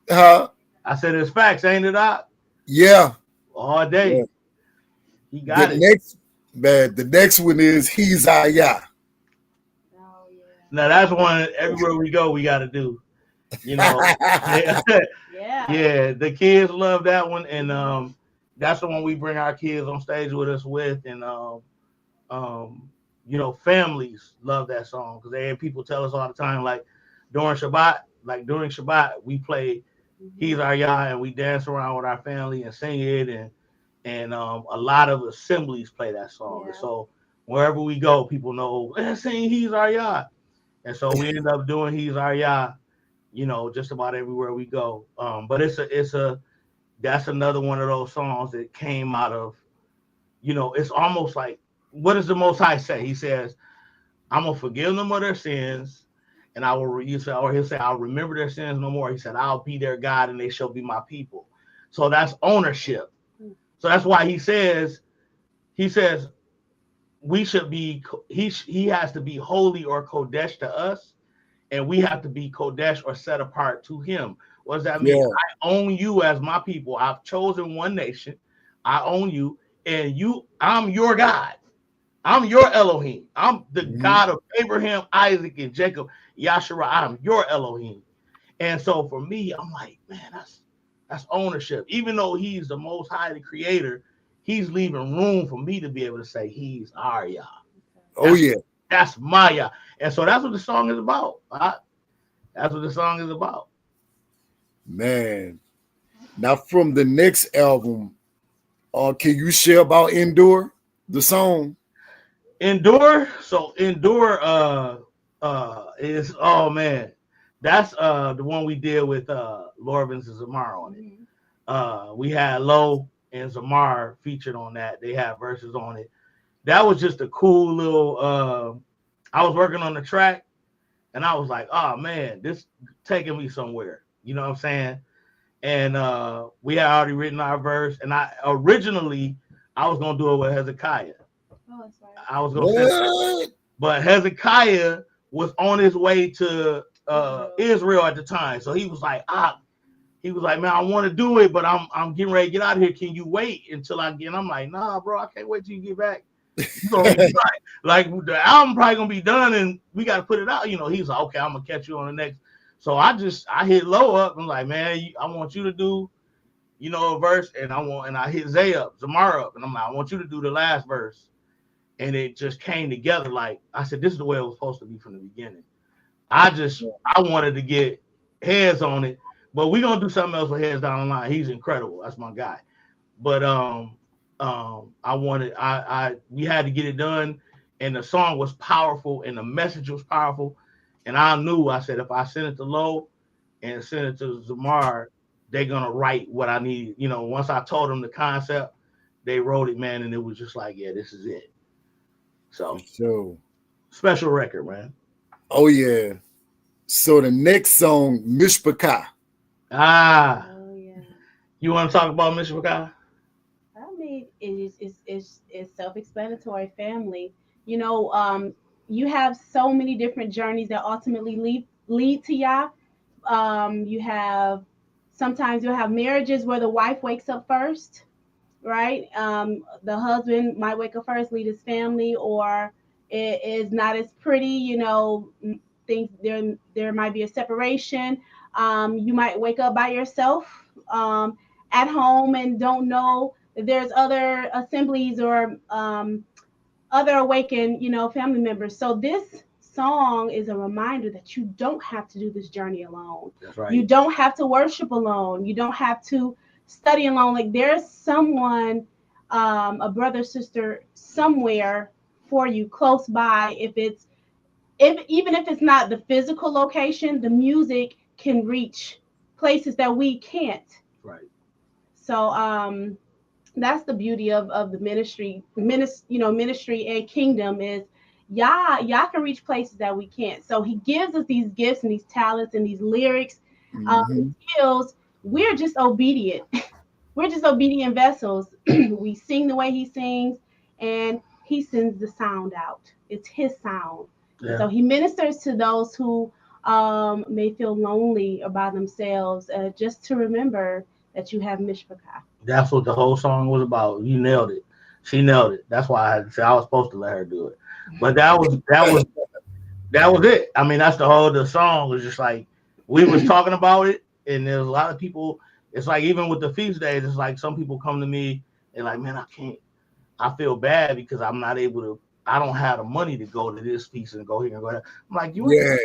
Huh? I said it's facts, ain't it, Doc? Yeah. All day. Yeah. He got it. The next one is He's Aya. Oh, yeah. Now that's one everywhere we go we got to do. Yeah. Yeah, the kids love that one, and that's the one we bring our kids on stage with us with, and families love that song because they have people tell us all the time, like during Shabbat, we play He's Our Yah, and we dance around with our family and sing it, and a lot of assemblies play that song. Yeah. And so wherever we go, people know, sing He's Our Yah. And so we end up doing He's Our Yah, just about everywhere we go. But that's another one of those songs that came out of, it's almost like, what does the Most High say? He says, I'm going to forgive them of their sins, and he'll say, I'll remember their sins no more. He said, I'll be their God, and they shall be my people. So that's ownership. So that's why he says, we should be, he has to be holy or Kodesh to us, and we have to be Kodesh or set apart to him. What does that mean? Yeah. I own you as my people. I've chosen one nation. I own you, and I'm your God. I'm your Elohim. I'm the God of Abraham, Isaac, and Jacob. Yahshua, I'm your Elohim. And so for me, I'm like, man, that's ownership. Even though he's the Most High, the creator, he's leaving room for me to be able to say he's our Yah. Oh, yeah. That's my Yah. And so that's what the song is about. That's what the song is about. Man. Now from the next album, can you share about Endure, the song? Endure. So Endure is, oh man, that's the one we did with Lorvins and Zamar on it. We had Lo and Zamar featured on that. They had verses on it. That was just a cool little I was working on the track and I was like, oh man, this taking me somewhere. You know what I'm saying? And we had already written our verse, and I was gonna do it with Hezekiah. Oh, that's right. I was gonna say, but Hezekiah was on his way to Israel at the time, so he was like, man, I want to do it, but I'm getting ready to get out of here. Can you wait until I get? And I'm like, nah, bro, I can't wait till you get back. Like the album probably gonna be done, and we got to put it out. You know, he's like, okay, I'm gonna catch you on the next. So I hit Lo up. I'm like, man, I want you to do, you know, a verse, and I hit Zamar up, and I'm like, I want you to do the last verse, and it just came together. Like I said, this is the way it was supposed to be from the beginning. I wanted to get Heads on it, but we're gonna do something else with Heads down the line. He's incredible. That's my guy. But we had to get it done, and the song was powerful, and the message was powerful. And I said, if I send it to Lo and send it to Zamar, they're going to write what I need. You know, once I told them the concept, they wrote it, man. And it was just like, yeah, this is it. So special record, man. Oh, yeah. So the next song, Mishpachah. Oh, yeah. You want to talk about Mishpachah? I mean, it's self-explanatory, family. You know, you have so many different journeys that ultimately lead to Yah. Sometimes you'll have marriages where the wife wakes up first, right? The husband might wake up first, lead his family, or it is not as pretty, you know, things there might be a separation. You might wake up by yourself at home and don't know that there's other assemblies or other awakened, you know, family members. So this song is a reminder that you don't have to do this journey alone. That's right. You don't have to worship alone. You don't have to study alone. Like there's someone, a brother, sister somewhere for you close by. Even if it's not the physical location, the music can reach places that we can't. Right. So that's the beauty of the ministry and kingdom is Yah can reach places that we can't. So he gives us these gifts and these talents and these lyrics, skills. We're just obedient. We're just obedient vessels. We sing the way he sings, and he sends the sound out. It's his sound. Yeah. So he ministers to those who may feel lonely by themselves, just to remember that you have Mishpachah. That's what the whole song was about. You nailed it. She nailed it. That's why I had to say I was supposed to let her do it. But that was it. I mean, that's the song was just like we was talking about it, and there's a lot of people. It's like even with the feast days, it's like some people come to me and like, man, I can't. I feel bad because I'm not able to. I don't have the money to go to this feast and go here and go there. I'm like, you're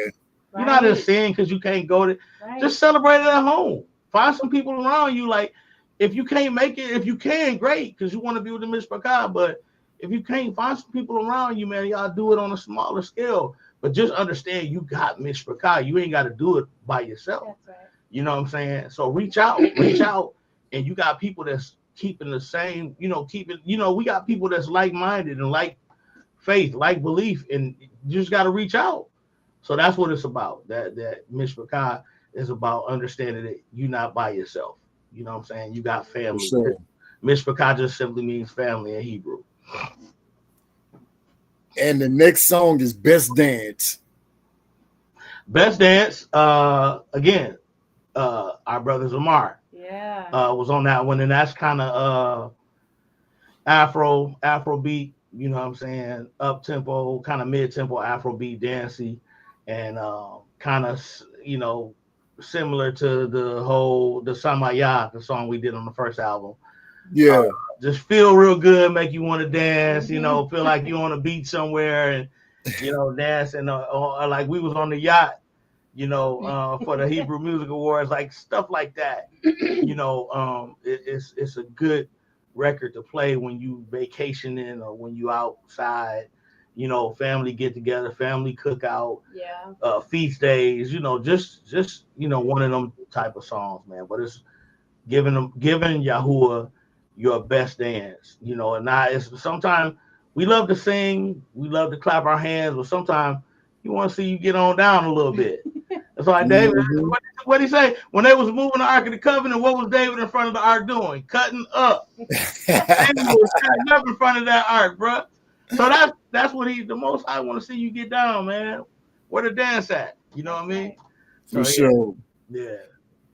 not in sin because you can't go to. Right. Just celebrate it at home. Find some people around you. Like, if you can't make it, if you can, great, because you want to be with the Mishpachah. But if you can't, find some people around you, man. Y'all do it on a smaller scale. But just understand you got Mishpachah. You ain't got to do it by yourself. That's right. You know what I'm saying? So reach out, and you got people that's keeping the same, we got people that's like-minded and like faith, like belief, and you just got to reach out. So that's what it's about. That Mishpachah is about understanding that you're not by yourself. You know what I'm saying? You got family. Sure. Mishpachah just simply means family in Hebrew. And the next song is Best Dance. Best Dance, again, our brother Zamar. Yeah. Was on that one, and that's kind of Afro beat, you know what I'm saying? Up tempo, kind of mid tempo Afro beat, dancey, and kind of similar to the Samayah, the song we did on the first album. Yeah. Just feel real good, make you want to dance, feel like you're on a beach somewhere, you know, dancing or like we was on the yacht, you know, for the Hebrew Music Awards, like stuff like that. You know, it's a good record to play when you vacationing or when you outside. You know, family get together, family cookout, feast days. You know, just you know, one of them type of songs, man. But it's giving Yahuwah your best dance. You know, and not it's sometimes we love to sing, we love to clap our hands, but sometimes you want to see you get on down a little bit. That's like David. What did he say when they was moving the Ark of the Covenant? What was David in front of the Ark doing? Cutting up. David was cutting up in front of that Ark, bro. So that's what the most I want to see you get down, man. Where the dance at? You know what I mean? So, For sure. Yeah.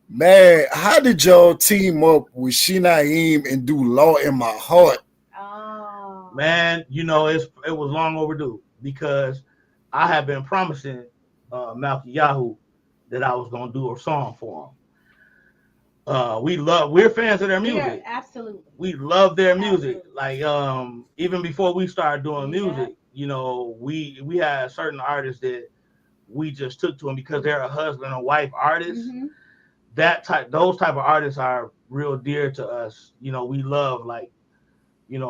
Man, how did y'all team up with Shinaim and do Law in My Heart? Oh. Man, you know, it was long overdue because I had been promising Malkiyahu that I was gonna do a song for him. We're fans of their music. Absolutely. We love their music. Like even before we started doing music, you know, we had certain artists that we just took to them because they're a husband and wife artist. Those type of artists are real dear to us. You know, we love like Baid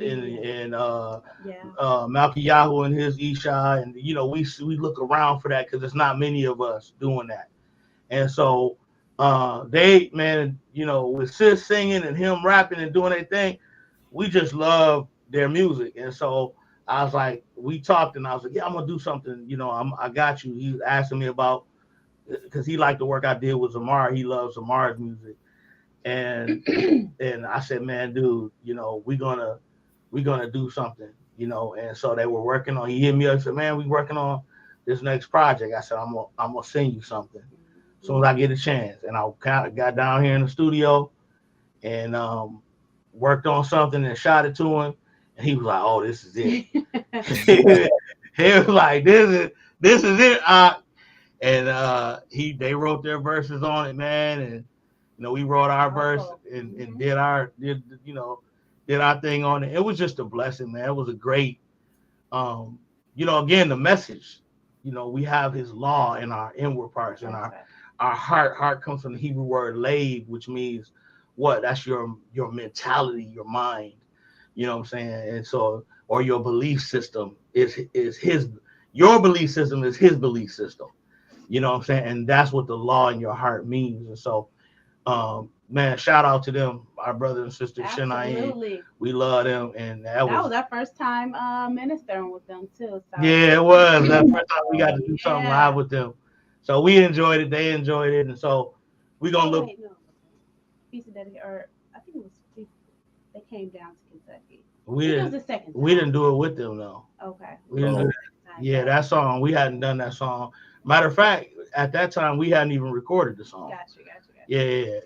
and Malkiyahu and his Isha, and you know, we look around for that because there's not many of us doing that. And so they, man, you know, with Sis singing and him rapping and doing their thing, we just love their music. And so I was like, we talked and I was like, yeah, I'm gonna do something, you know, I got you. He was asking me about, because he liked the work I did with Zamar. He loves Zamar's music. And I said, man, dude, you know, we're gonna do something, you know. And so they were working on. He hit me up and said, man, we working on this next project. I said, I'm gonna send you something as soon as I get a chance. And I kind of got down here in the studio and worked on something and shot it to him. And he was like, oh, this is it. He was like, this is it. And they wrote their verses on it, man, and you know, we wrote our verse and did our thing on it. It was just a blessing, man. It was a great, you know, again, the message, you know, we have his law in our inward parts and our heart. Heart comes from the Hebrew word lave, which means what? That's your mentality, your mind, you know what I'm saying? And so, or your belief system is your belief system is his belief system, you know what I'm saying? And that's what the law in your heart means. And so, man, shout out to them, our brother and sister Shinaim. We love them, and that was our first time ministering with them too. So. Yeah, it was that first time we got to do something live with them. So we enjoyed it, they enjoyed it, and so we're gonna look. Piece of dedication, or I think it was they came down to Kentucky. It was the second time. We didn't do it with them though. Okay. We didn't do that. Yeah, that song we hadn't done that song. Matter of fact, at that time we hadn't even recorded the song. Gotcha. Yeah.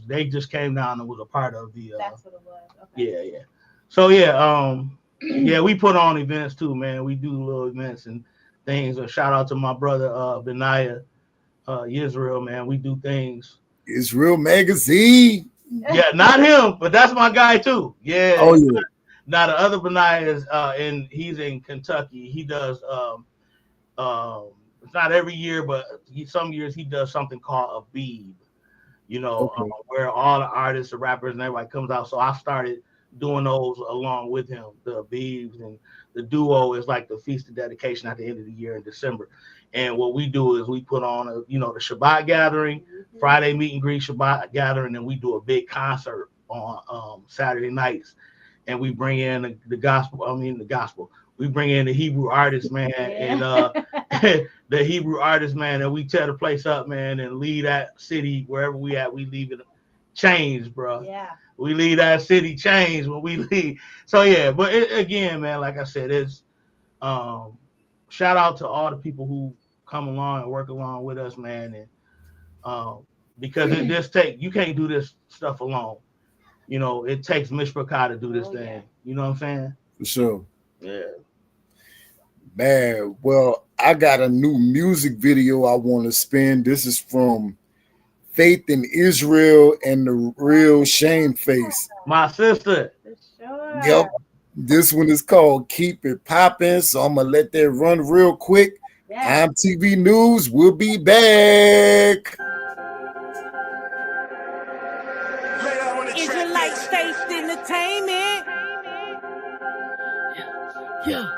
They just came down and was a part of the. That's what it was. Okay. Yeah. So yeah, we put on events too, man. We do little events and things. A shout out to my brother Benaiah Israel, man. We do things. Israel Magazine. Yeah, not him, but that's my guy too. Yeah. Oh yeah. Now the other Benaiah is he's in Kentucky. He does it's not every year, but some years he does something called a Beeb, you know, where all the artists, the rappers, and everybody comes out. So I started doing those along with him, the Beebs, and the duo is like the Feast of Dedication at the end of the year in December. And what we do is we put on the Shabbat gathering, Friday meet and greet, Shabbat gathering, and we do a big concert on Saturday nights. And we bring in the gospel. We bring in the Hebrew artists, man, and the Hebrew artists, man, and we tear the place up, man, and leave that city wherever we at. We leave it changed, bro. Yeah. We leave that city changed when we leave. So yeah, but again, man, like I said, it's shout out to all the people who come along and work along with us, man, and because it just you can't do this stuff alone. You know, it takes Mishpachah to do this thing. Yeah. You know what I'm saying? For sure. Yeah. Man, well, I got a new music video I want to spin. This is from Faith in Israel and the Real Shame Face. My sister. For sure. Yep. This one is called Keep It Poppin'. So I'm gonna let that run real quick. Yeah. IMTV News will be back. Israelite Faith Entertainment. Yeah.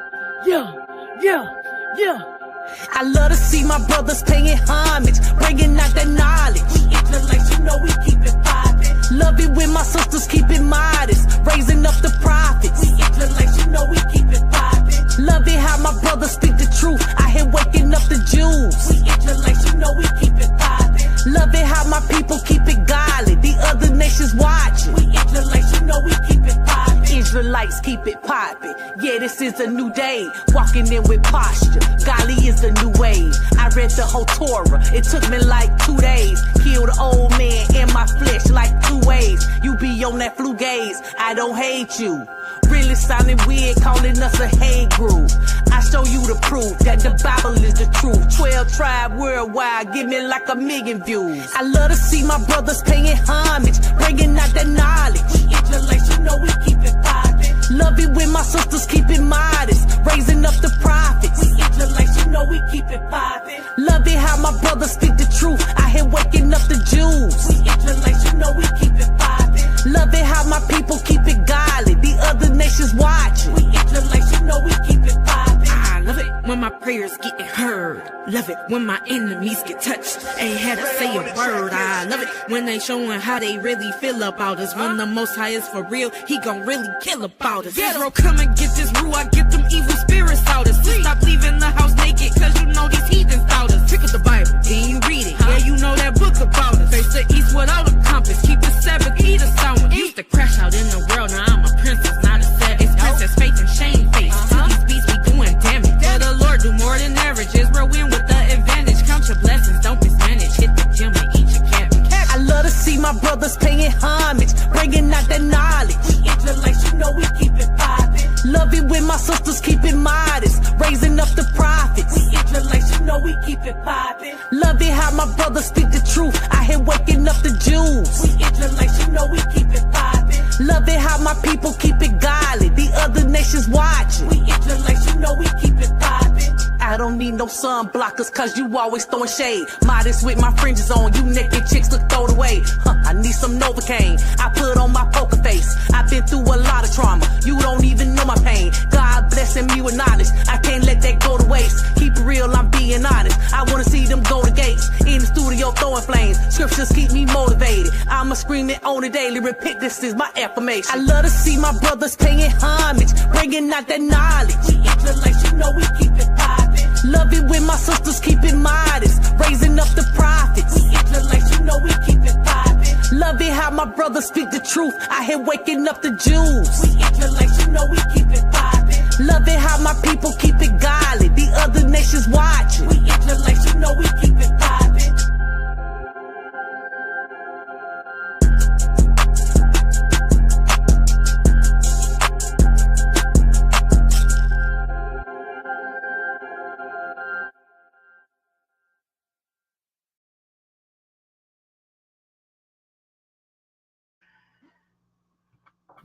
I love to see my brothers paying homage, bringing out that knowledge. We Israelites, you know we keep it poppin'. Love it when my sisters keep it modest, raising up the prophets. We Israelites, you know we keep it poppin'. Love it how my brothers speak the truth. I hear waking up the Jews. We Israelites, you know we keep it poppin'. Love it how my people keep it godly. The other nations watching. We Israelites, you know we keep it poppin'. Israelites keep it poppin'. Yeah, this is a new day. Walking in with posture. Golly is the new wave. I read the whole Torah. It took me like 2 days. Kill the old man in my flesh like 2 ways. You be on that flu gaze. I don't hate you. Really sounding weird, calling us a hate group. I show you the proof that the Bible is the truth. 12 tribe worldwide, give me like 1 million views. I love to see my brothers paying homage, bringing out that knowledge. We Israelites, you know we keep it poppin'. Love it when my sisters keep it modest, raising up the prophets. We Israelites, you know we keep it poppin'. Love it how my brothers speak the truth. I hear waking up the Jews. We Israelites, you know we keep it poppin'. Love it how my people keep it godly. The other nations watching. We Israelites, you know we keep it poppin'. I love it when my prayers getting heard. Love it when my enemies get touched. Ain't had to say a word. I love it when they showing how they really feel about us. When the Most High is for real, he gon' really kill about us. Bro, come and get this brew. I get them evil spirits out us. So stop leaving the house naked, cause you know these heathens out us. Pick up the Bible, then you read it. Yeah, you know that book about us. Face the east without a compass. Keep the Sabbath, eat a sound. Used to crash out in the world, now I'm a princess, not a set. It's Princess Faith and Shame Face. These beats be doing damage. But the Lord do more than average. Israel win with the advantage. Count your blessings, don't mismanage. Hit the gym and eat your cabbage. I love to see my brothers paying homage, bringing out that knowledge. We Israelites, you know we keep it poppin'. Love it when my sisters keep it modest, raising up the prophets. We Israelites, you know we keep it poppin'. Love it how my brothers speak the truth. I hear waking up the Jews. We Israelites, you know we keep it poppin'. Love it how my people keep it godly. The other nations watching. We Israelites, you know we keep it poppin'. I don't need no sun blockers, cause you always throwing shade. Modest with my fringes on, you naked chicks look thrown away. I need some Novocaine, I put on my poker face. I've been through a lot of trauma, you don't even know my pain. God blessing me with knowledge, I can't let that go to waste. Keep it real, I'm being honest, I wanna see them go to gates. In the studio throwing flames, scriptures keep me motivated. I'ma scream it on the daily, repeat this is my affirmation. I love to see my brothers paying homage, bringing out that knowledge. We Israelites, you know we keep it poppin'. Love it when my sisters keep it modest, raising up the prophets. We Israelites, you know we keep it poppin'. Love it how my brothers speak the truth. I hear waking up the Jews. We Israelites, you know we keep it poppin'. Love it how my people keep it godly. The other nations watching. We Israelites, you know we keep it poppin'.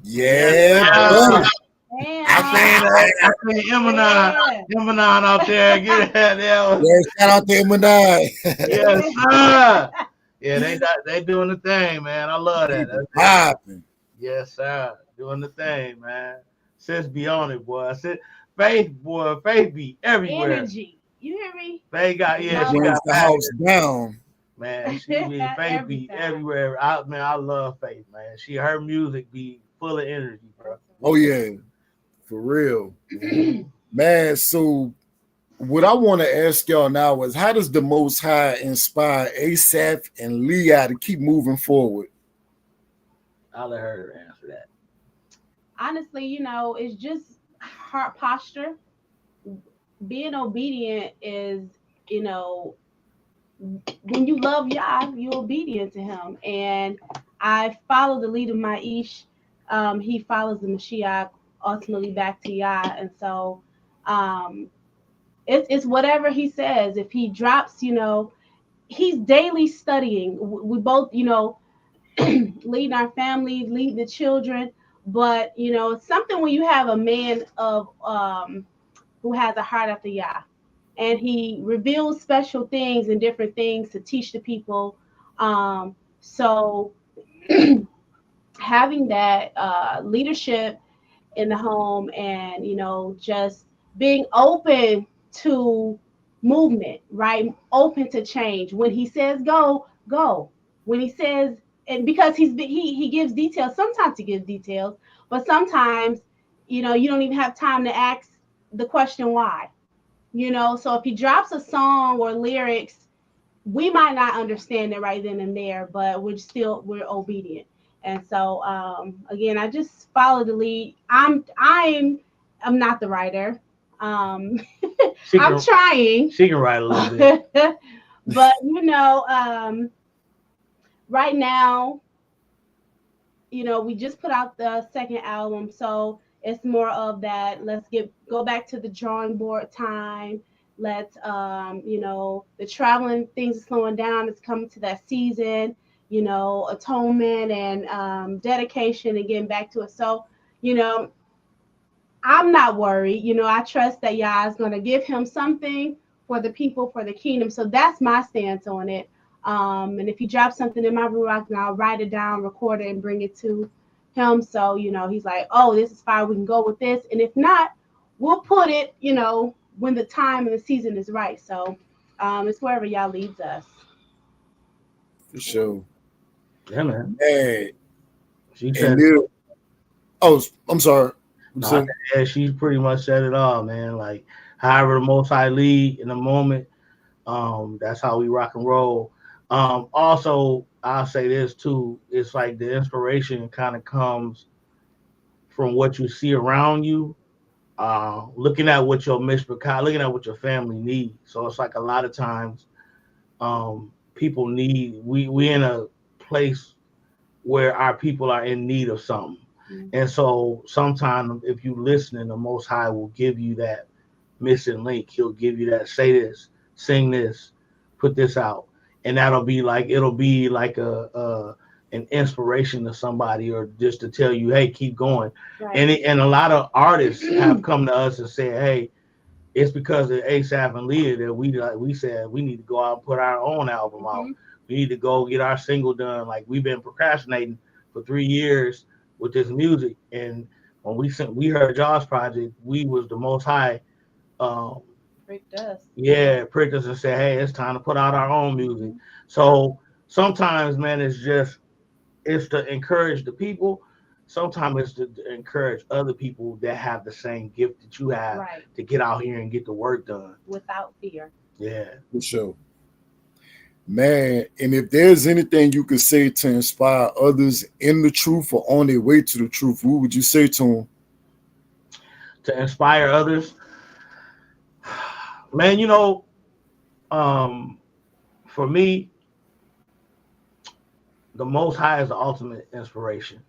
Yeah, buddy. I seen Eminem out there. Get that. Yeah, shout out to Eminem. Yes, sir. Yeah, they doing the thing, man. I love that. Popping. Yes, sir. Doing the thing, man. Sis be on it, boy. Faith be everywhere. Energy. You hear me? Faith got She got the house down. Man, Faith be everywhere. I love Faith, man. Her music be full of energy, bro. Oh yeah, for real. Man, so what I want to ask y'all now is, how does the Most High inspire Asaph and LeYah to keep moving forward? I'll let her answer that. Honestly, it's just heart posture. Being obedient is, when you love Yah, you're obedient to him. And I follow the lead of Maish. He follows the Mashiach, ultimately back to Yah. And so it's whatever he says. If he drops, he's daily studying. We both, leading our family, leading the children. But it's something when you have a man of who has a heart after Yah, and he reveals special things and different things to teach the people. So having that leadership in the home, and just being open to movement, right? Open to change. When he says go, go. When he says, and because he gives details, sometimes he gives details, but sometimes you don't even have time to ask the question why. So if he drops a song or lyrics, we might not understand it right then and there, but we're obedient. And so again, I just follow the lead. I'm not the writer. I'm trying. She can write a little bit. But right now, we just put out the second album, so it's more of that. Let's go back to the drawing board time. Let's the traveling things are slowing down. It's coming to that season, atonement and dedication and getting back to it. So, I'm not worried. I trust that Yah is going to give him something for the people, for the kingdom. So that's my stance on it. And if he drops something in my ruach, then I'll write it down, record it, and bring it to him. So, he's like, oh, this is fine. We can go with this. And if not, we'll put it, when the time and the season is right. So it's wherever Yah leads us. For sure. Yeah, man. Hey. She said, I'm sorry. No, yeah, she pretty much said it all, man. Like, however the Most High lead in the moment, that's how we rock and roll. Also, I'll say this too. It's like the inspiration kind of comes from what you see around you, looking at what your mishpachah, looking at what your family needs. So it's like a lot of times, people need. We in a place where our people are in need of something. And so sometimes if you listen, the Most High will give you that missing link. He'll give you that, say this, sing this, put this out. And it'll be like an inspiration to somebody, or just to tell you, hey, keep going. Right. And a lot of artists have come to us and said, hey, it's because of Asaph and LeYah that we said we need to go out and put our own album out. We need to go get our single done. Like, we've been procrastinating for 3 years with this music, and when we heard Josh's project, we was the Most High pricked us and said, hey, it's time to put out our own music. So sometimes, man, it's to encourage the people. Sometimes it's to encourage other people that have the same gift that you have, right, to get out here and get the work done without fear. Yeah, for sure. Man, and if there's anything you could say to inspire others in the truth or on their way to the truth, what would you say to them? To inspire others? Man, for me, the Most High is the ultimate inspiration.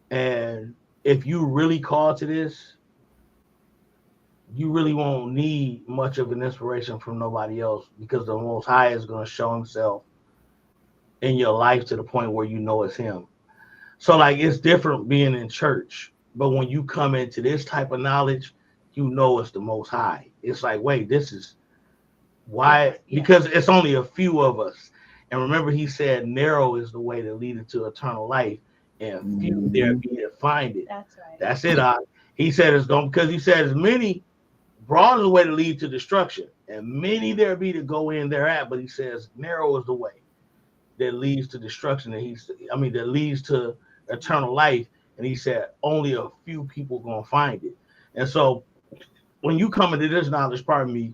And if you really call to this, you really won't need much of an inspiration from nobody else, because the Most High is going to show himself in your life to the point where you know it's him. So, like, it's different being in church, but when you come into this type of knowledge, you know it's the Most High. It's like, wait, this is why, because it's only a few of us. And remember, he said narrow is the way that leads to eternal life, and few there be to find it. That's right. That's it. He said it's going, because he said as many, broad is the way to lead to destruction, and many there be to go in thereat. But he says narrow is the way that leads to destruction, and that leads to eternal life. And he said only a few people gonna find it. And so when you come into this knowledge, pardon me,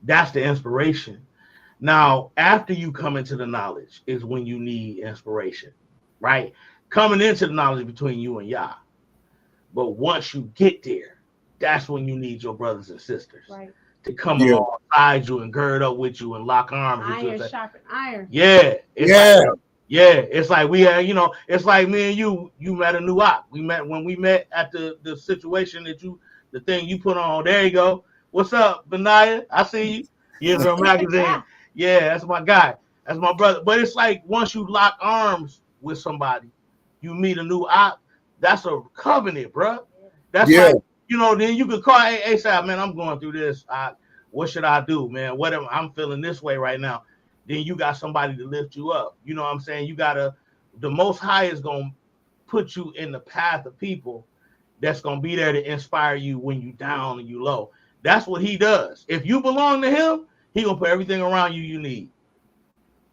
that's the inspiration. Now, after you come into the knowledge is when you need inspiration, right? Coming into the knowledge between you and Yah. But once you get there, that's when you need your brothers and sisters, right, to come alongside you and gird up with you and lock arms with you. Iron sharpen iron. Yeah. It's like we had, it's like me and you met a new op. We met at the situation the thing you put on. There you go. What's up, Benaiah? I see you. You're in the magazine. Yeah, that's my guy. That's my brother. But it's like once you lock arms with somebody, you meet a new op, that's a covenant, bro. That's Yeah. like, you know, then you could call, hey, ASAP, man, I'm going through this. What should I do, man? I'm feeling this way right now. Then you got somebody to lift you up. You know what I'm saying? The Most High is going to put you in the path of people that's going to be there to inspire you when you down and you low. That's what he does. If you belong to him, he going to put everything around you need,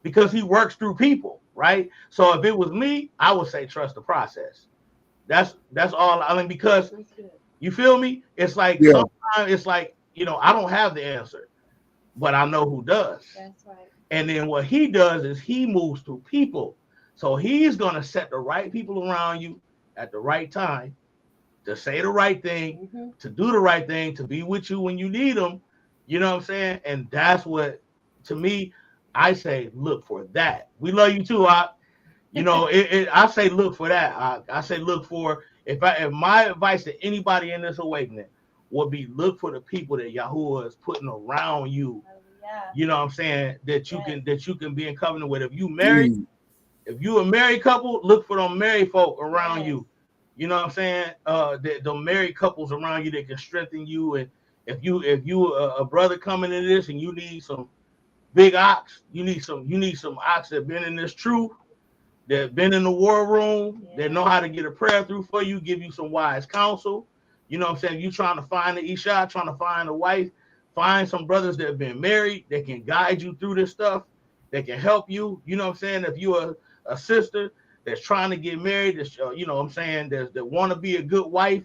because he works through people, right? So if it was me, I would say trust the process. That's all. I mean, because you feel me? It's like sometimes it's like, you know, I don't have the answer, but I know who does. That's right. And then what he does is he moves through people. So he's going to set the right people around you at the right time to say the right thing, to do the right thing, to be with you when you need them. You know what I'm saying? And that's what, to me, I say, look for that. We love you too, you know, I say look for that. I say look for, if my advice to anybody in this awakening would be, look for the people that Yahuwah is putting around you. You know what I'm saying? That you can be in covenant with. If you married, if you a married couple, look for them married folk around you. You know what I'm saying? The married couples around you that can strengthen you. And if you a brother coming in this and you need some big ox, you need some ox that been in this truth, that been in the war room, that know how to get a prayer through for you, give you some wise counsel. You know what I'm saying? If you trying to find the Isha, trying to find a wife, find some brothers that have been married that can guide you through this stuff, that can help you. You know what I'm saying? If you're a sister that's trying to get married, that's, you know what I'm saying, that want to be a good wife,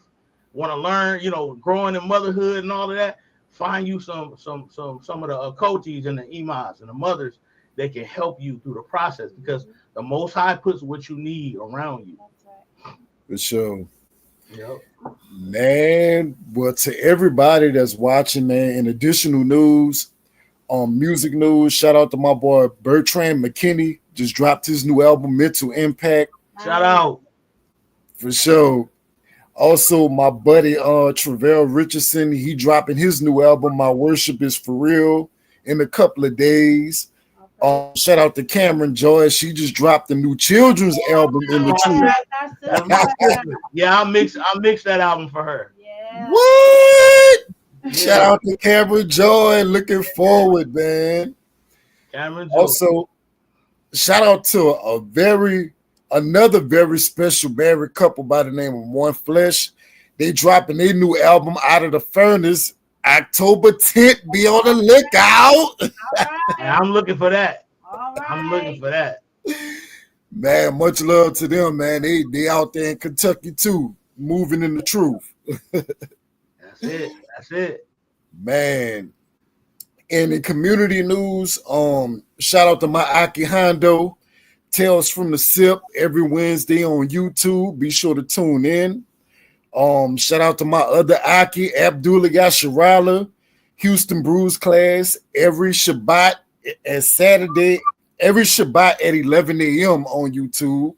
want to learn, you know, growing in motherhood and all of that, find you some of the Kotis and the Imas and the mothers that can help you through the process, because the Most High puts what you need around you. For sure. Yep. Man, well, to everybody that's watching, man, in additional news, music news, shout out to my boy Bertrand McKinney, just dropped his new album, Mental Impact. Shout out. For sure. Also, my buddy Travell Richardson, he dropping his new album, My Worship Is For Real, in a couple of days. Shout out to Cameron Joy. She just dropped a new children's album in the truth. Yeah, I'll mix that album for her. Yeah. What? Yeah. Shout out to Cameron Joy. Looking forward, man. Cameron Joy. Also, shout out to another very special married couple by the name of One Flesh. They dropping their new album, Out of the Furnace, October 10th. Be on the lookout. Right. I'm looking for that. All right. I'm looking for that. Man, much love to them, man. They out there in Kentucky too, moving in the truth. That's it. Man. And in community news, shout out to my Aki Hondo, Tales from the Sip, every Wednesday on YouTube. Be sure to tune in. Shout out to my other Aki, Abdullah Yasharala, Houston Brews class, every Shabbat and Saturday, every Shabbat at 11 a.m. on YouTube.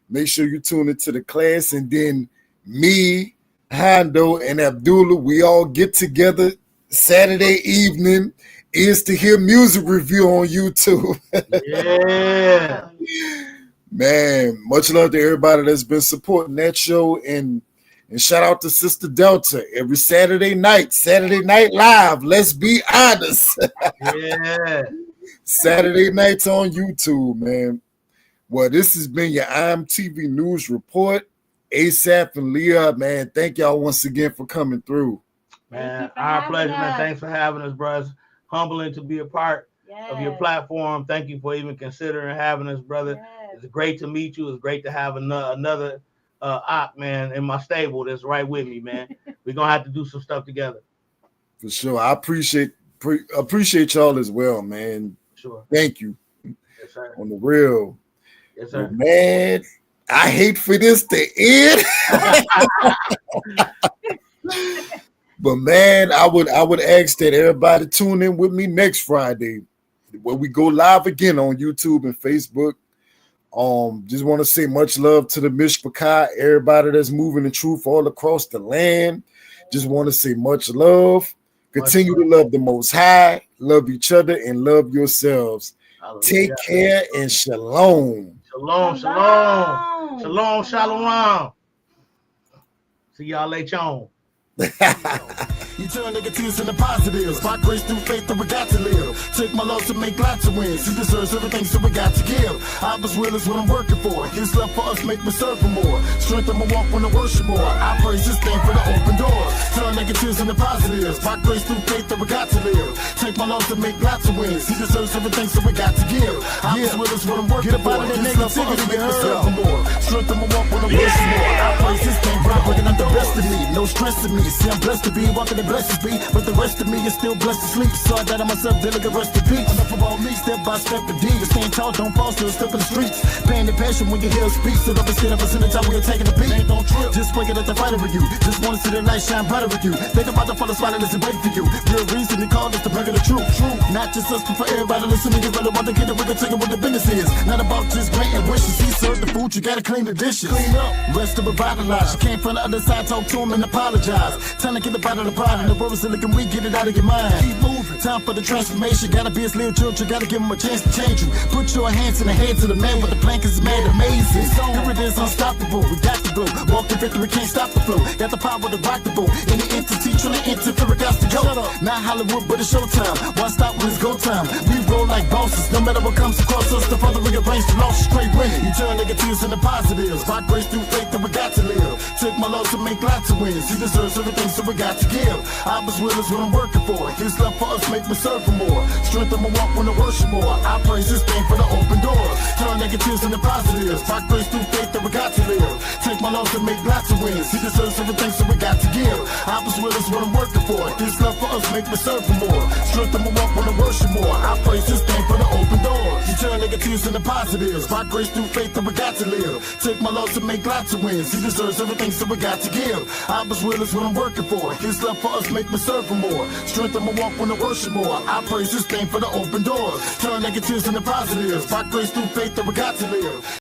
Make sure you tune into the class. And then me, Hondo, and Abdullah, we all get together Saturday evening is to hear music review on YouTube. Yeah. Man, much love to everybody that's been supporting that show. And shout out to Sister Delta every Saturday Night Live. Let's be honest. Yeah. Saturday nights on YouTube, man. Well, this has been your IMTV News Report. Asaph and LeYah, man, thank y'all once again for coming through. Man, our pleasure, man. Thanks for having us, bros. Humbling to be a part of your platform. Thank you for even considering having us, brother. Yes. It's great to meet you. It's great to have another op, man, in my stable that's right with me, man. We're gonna have to do some stuff together. For sure. I appreciate y'all as well, man. Sure. Thank you. Yes, sir. On the real. Yes, sir. But man, I hate for this to end. But man, I would ask that everybody tune in with me next Friday when we go live again on YouTube and Facebook. Just want to say much love to the Mishpachah, everybody that's moving the truth all across the land. Just want to say much love. Continue to love the Most High, love each other, and love yourselves. Take care and shalom. Shalom, shalom. Shalom, shalom. See y'all later on. You turn negatives into positives. By grace through faith that we got to live. Take my loss to make lots of wins. He deserves everything, so we got to give. Abba's will is what I'm working for. His love for us make me serve for more. Strength in my walk when I worship more. I praise His name for the open doors. Turn negatives into positives. By grace through faith that we got to live. Take my loss to make lots of wins. He deserves everything, so we got to give. Abba's will is what I'm working for. His love for us make me serve for more. Strength in my walk when I worship more. I praise His name for bringing out the best of me. No stress in me. See, I'm blessed to be walking in blessings be, but the rest of me is still blessed to sleep. So I got on myself, delicate rest in peace. Enough about me, step by step the D. You stand tall, don't fall, still step in the streets. Pain and passion when you hear speak. Sit up and sit up and sit time we are taking the beat. Ain't don't trip, just waking up the fighter with you. Just wanna see the light shine brighter with you. Think about the full spot and listen, wait for you. Real reason they called us to bring the truth. Not just us, but for everybody listening. You better want to get it, we can take it what the business is. Not about just granting wishes. He served the food, you gotta clean the dishes. Clean up, rest to revitalize. You came from the other side, talk to him and apologize. Time to get up out of the pot and the world is looking weak, get it out of your mind. Keep moving, time for the transformation. Gotta be his little children, gotta give him a chance to change you. Put your hands in the hands of the man with the plank is made amazing. Here it is, unstoppable. We got the blow, walk the victory, can't stop the flow. Got the power to rock the boat. Any entity trying to interfere, got to go. Not Hollywood, but it's showtime. One stop when it's go time. We roll like bosses, no matter what comes across us. The further we arrange the loss, straight winning. You turn negatives into positives. By grace through faith that we got to live. Took my loss to make lots of wins. He deserves everything, so we got to give. Abba's will is what I'm working for. His love for us make me serve for more. Strength in my walk when I worship more. I praise His name for the open doors. Turn negatives into positives. By grace through faith that we got to live. Take my loss to make lots of wins. He deserves everything, so we got to give. Abba's will is what I'm working for. His love for us make me serve for more. Strength in my walk when I worship more. I praise His name for the open doors. You turn negatives into positives. By grace through faith that we got to live. Take my loss to make lots of wins. He deserves everything, so we got to give. Abba's will is what I'm working for. His love for us make me serve for more. Strength in my walk when I worship more. I praise His name for the open doors. Turn negatives into positives. By grace through faith that we got to live.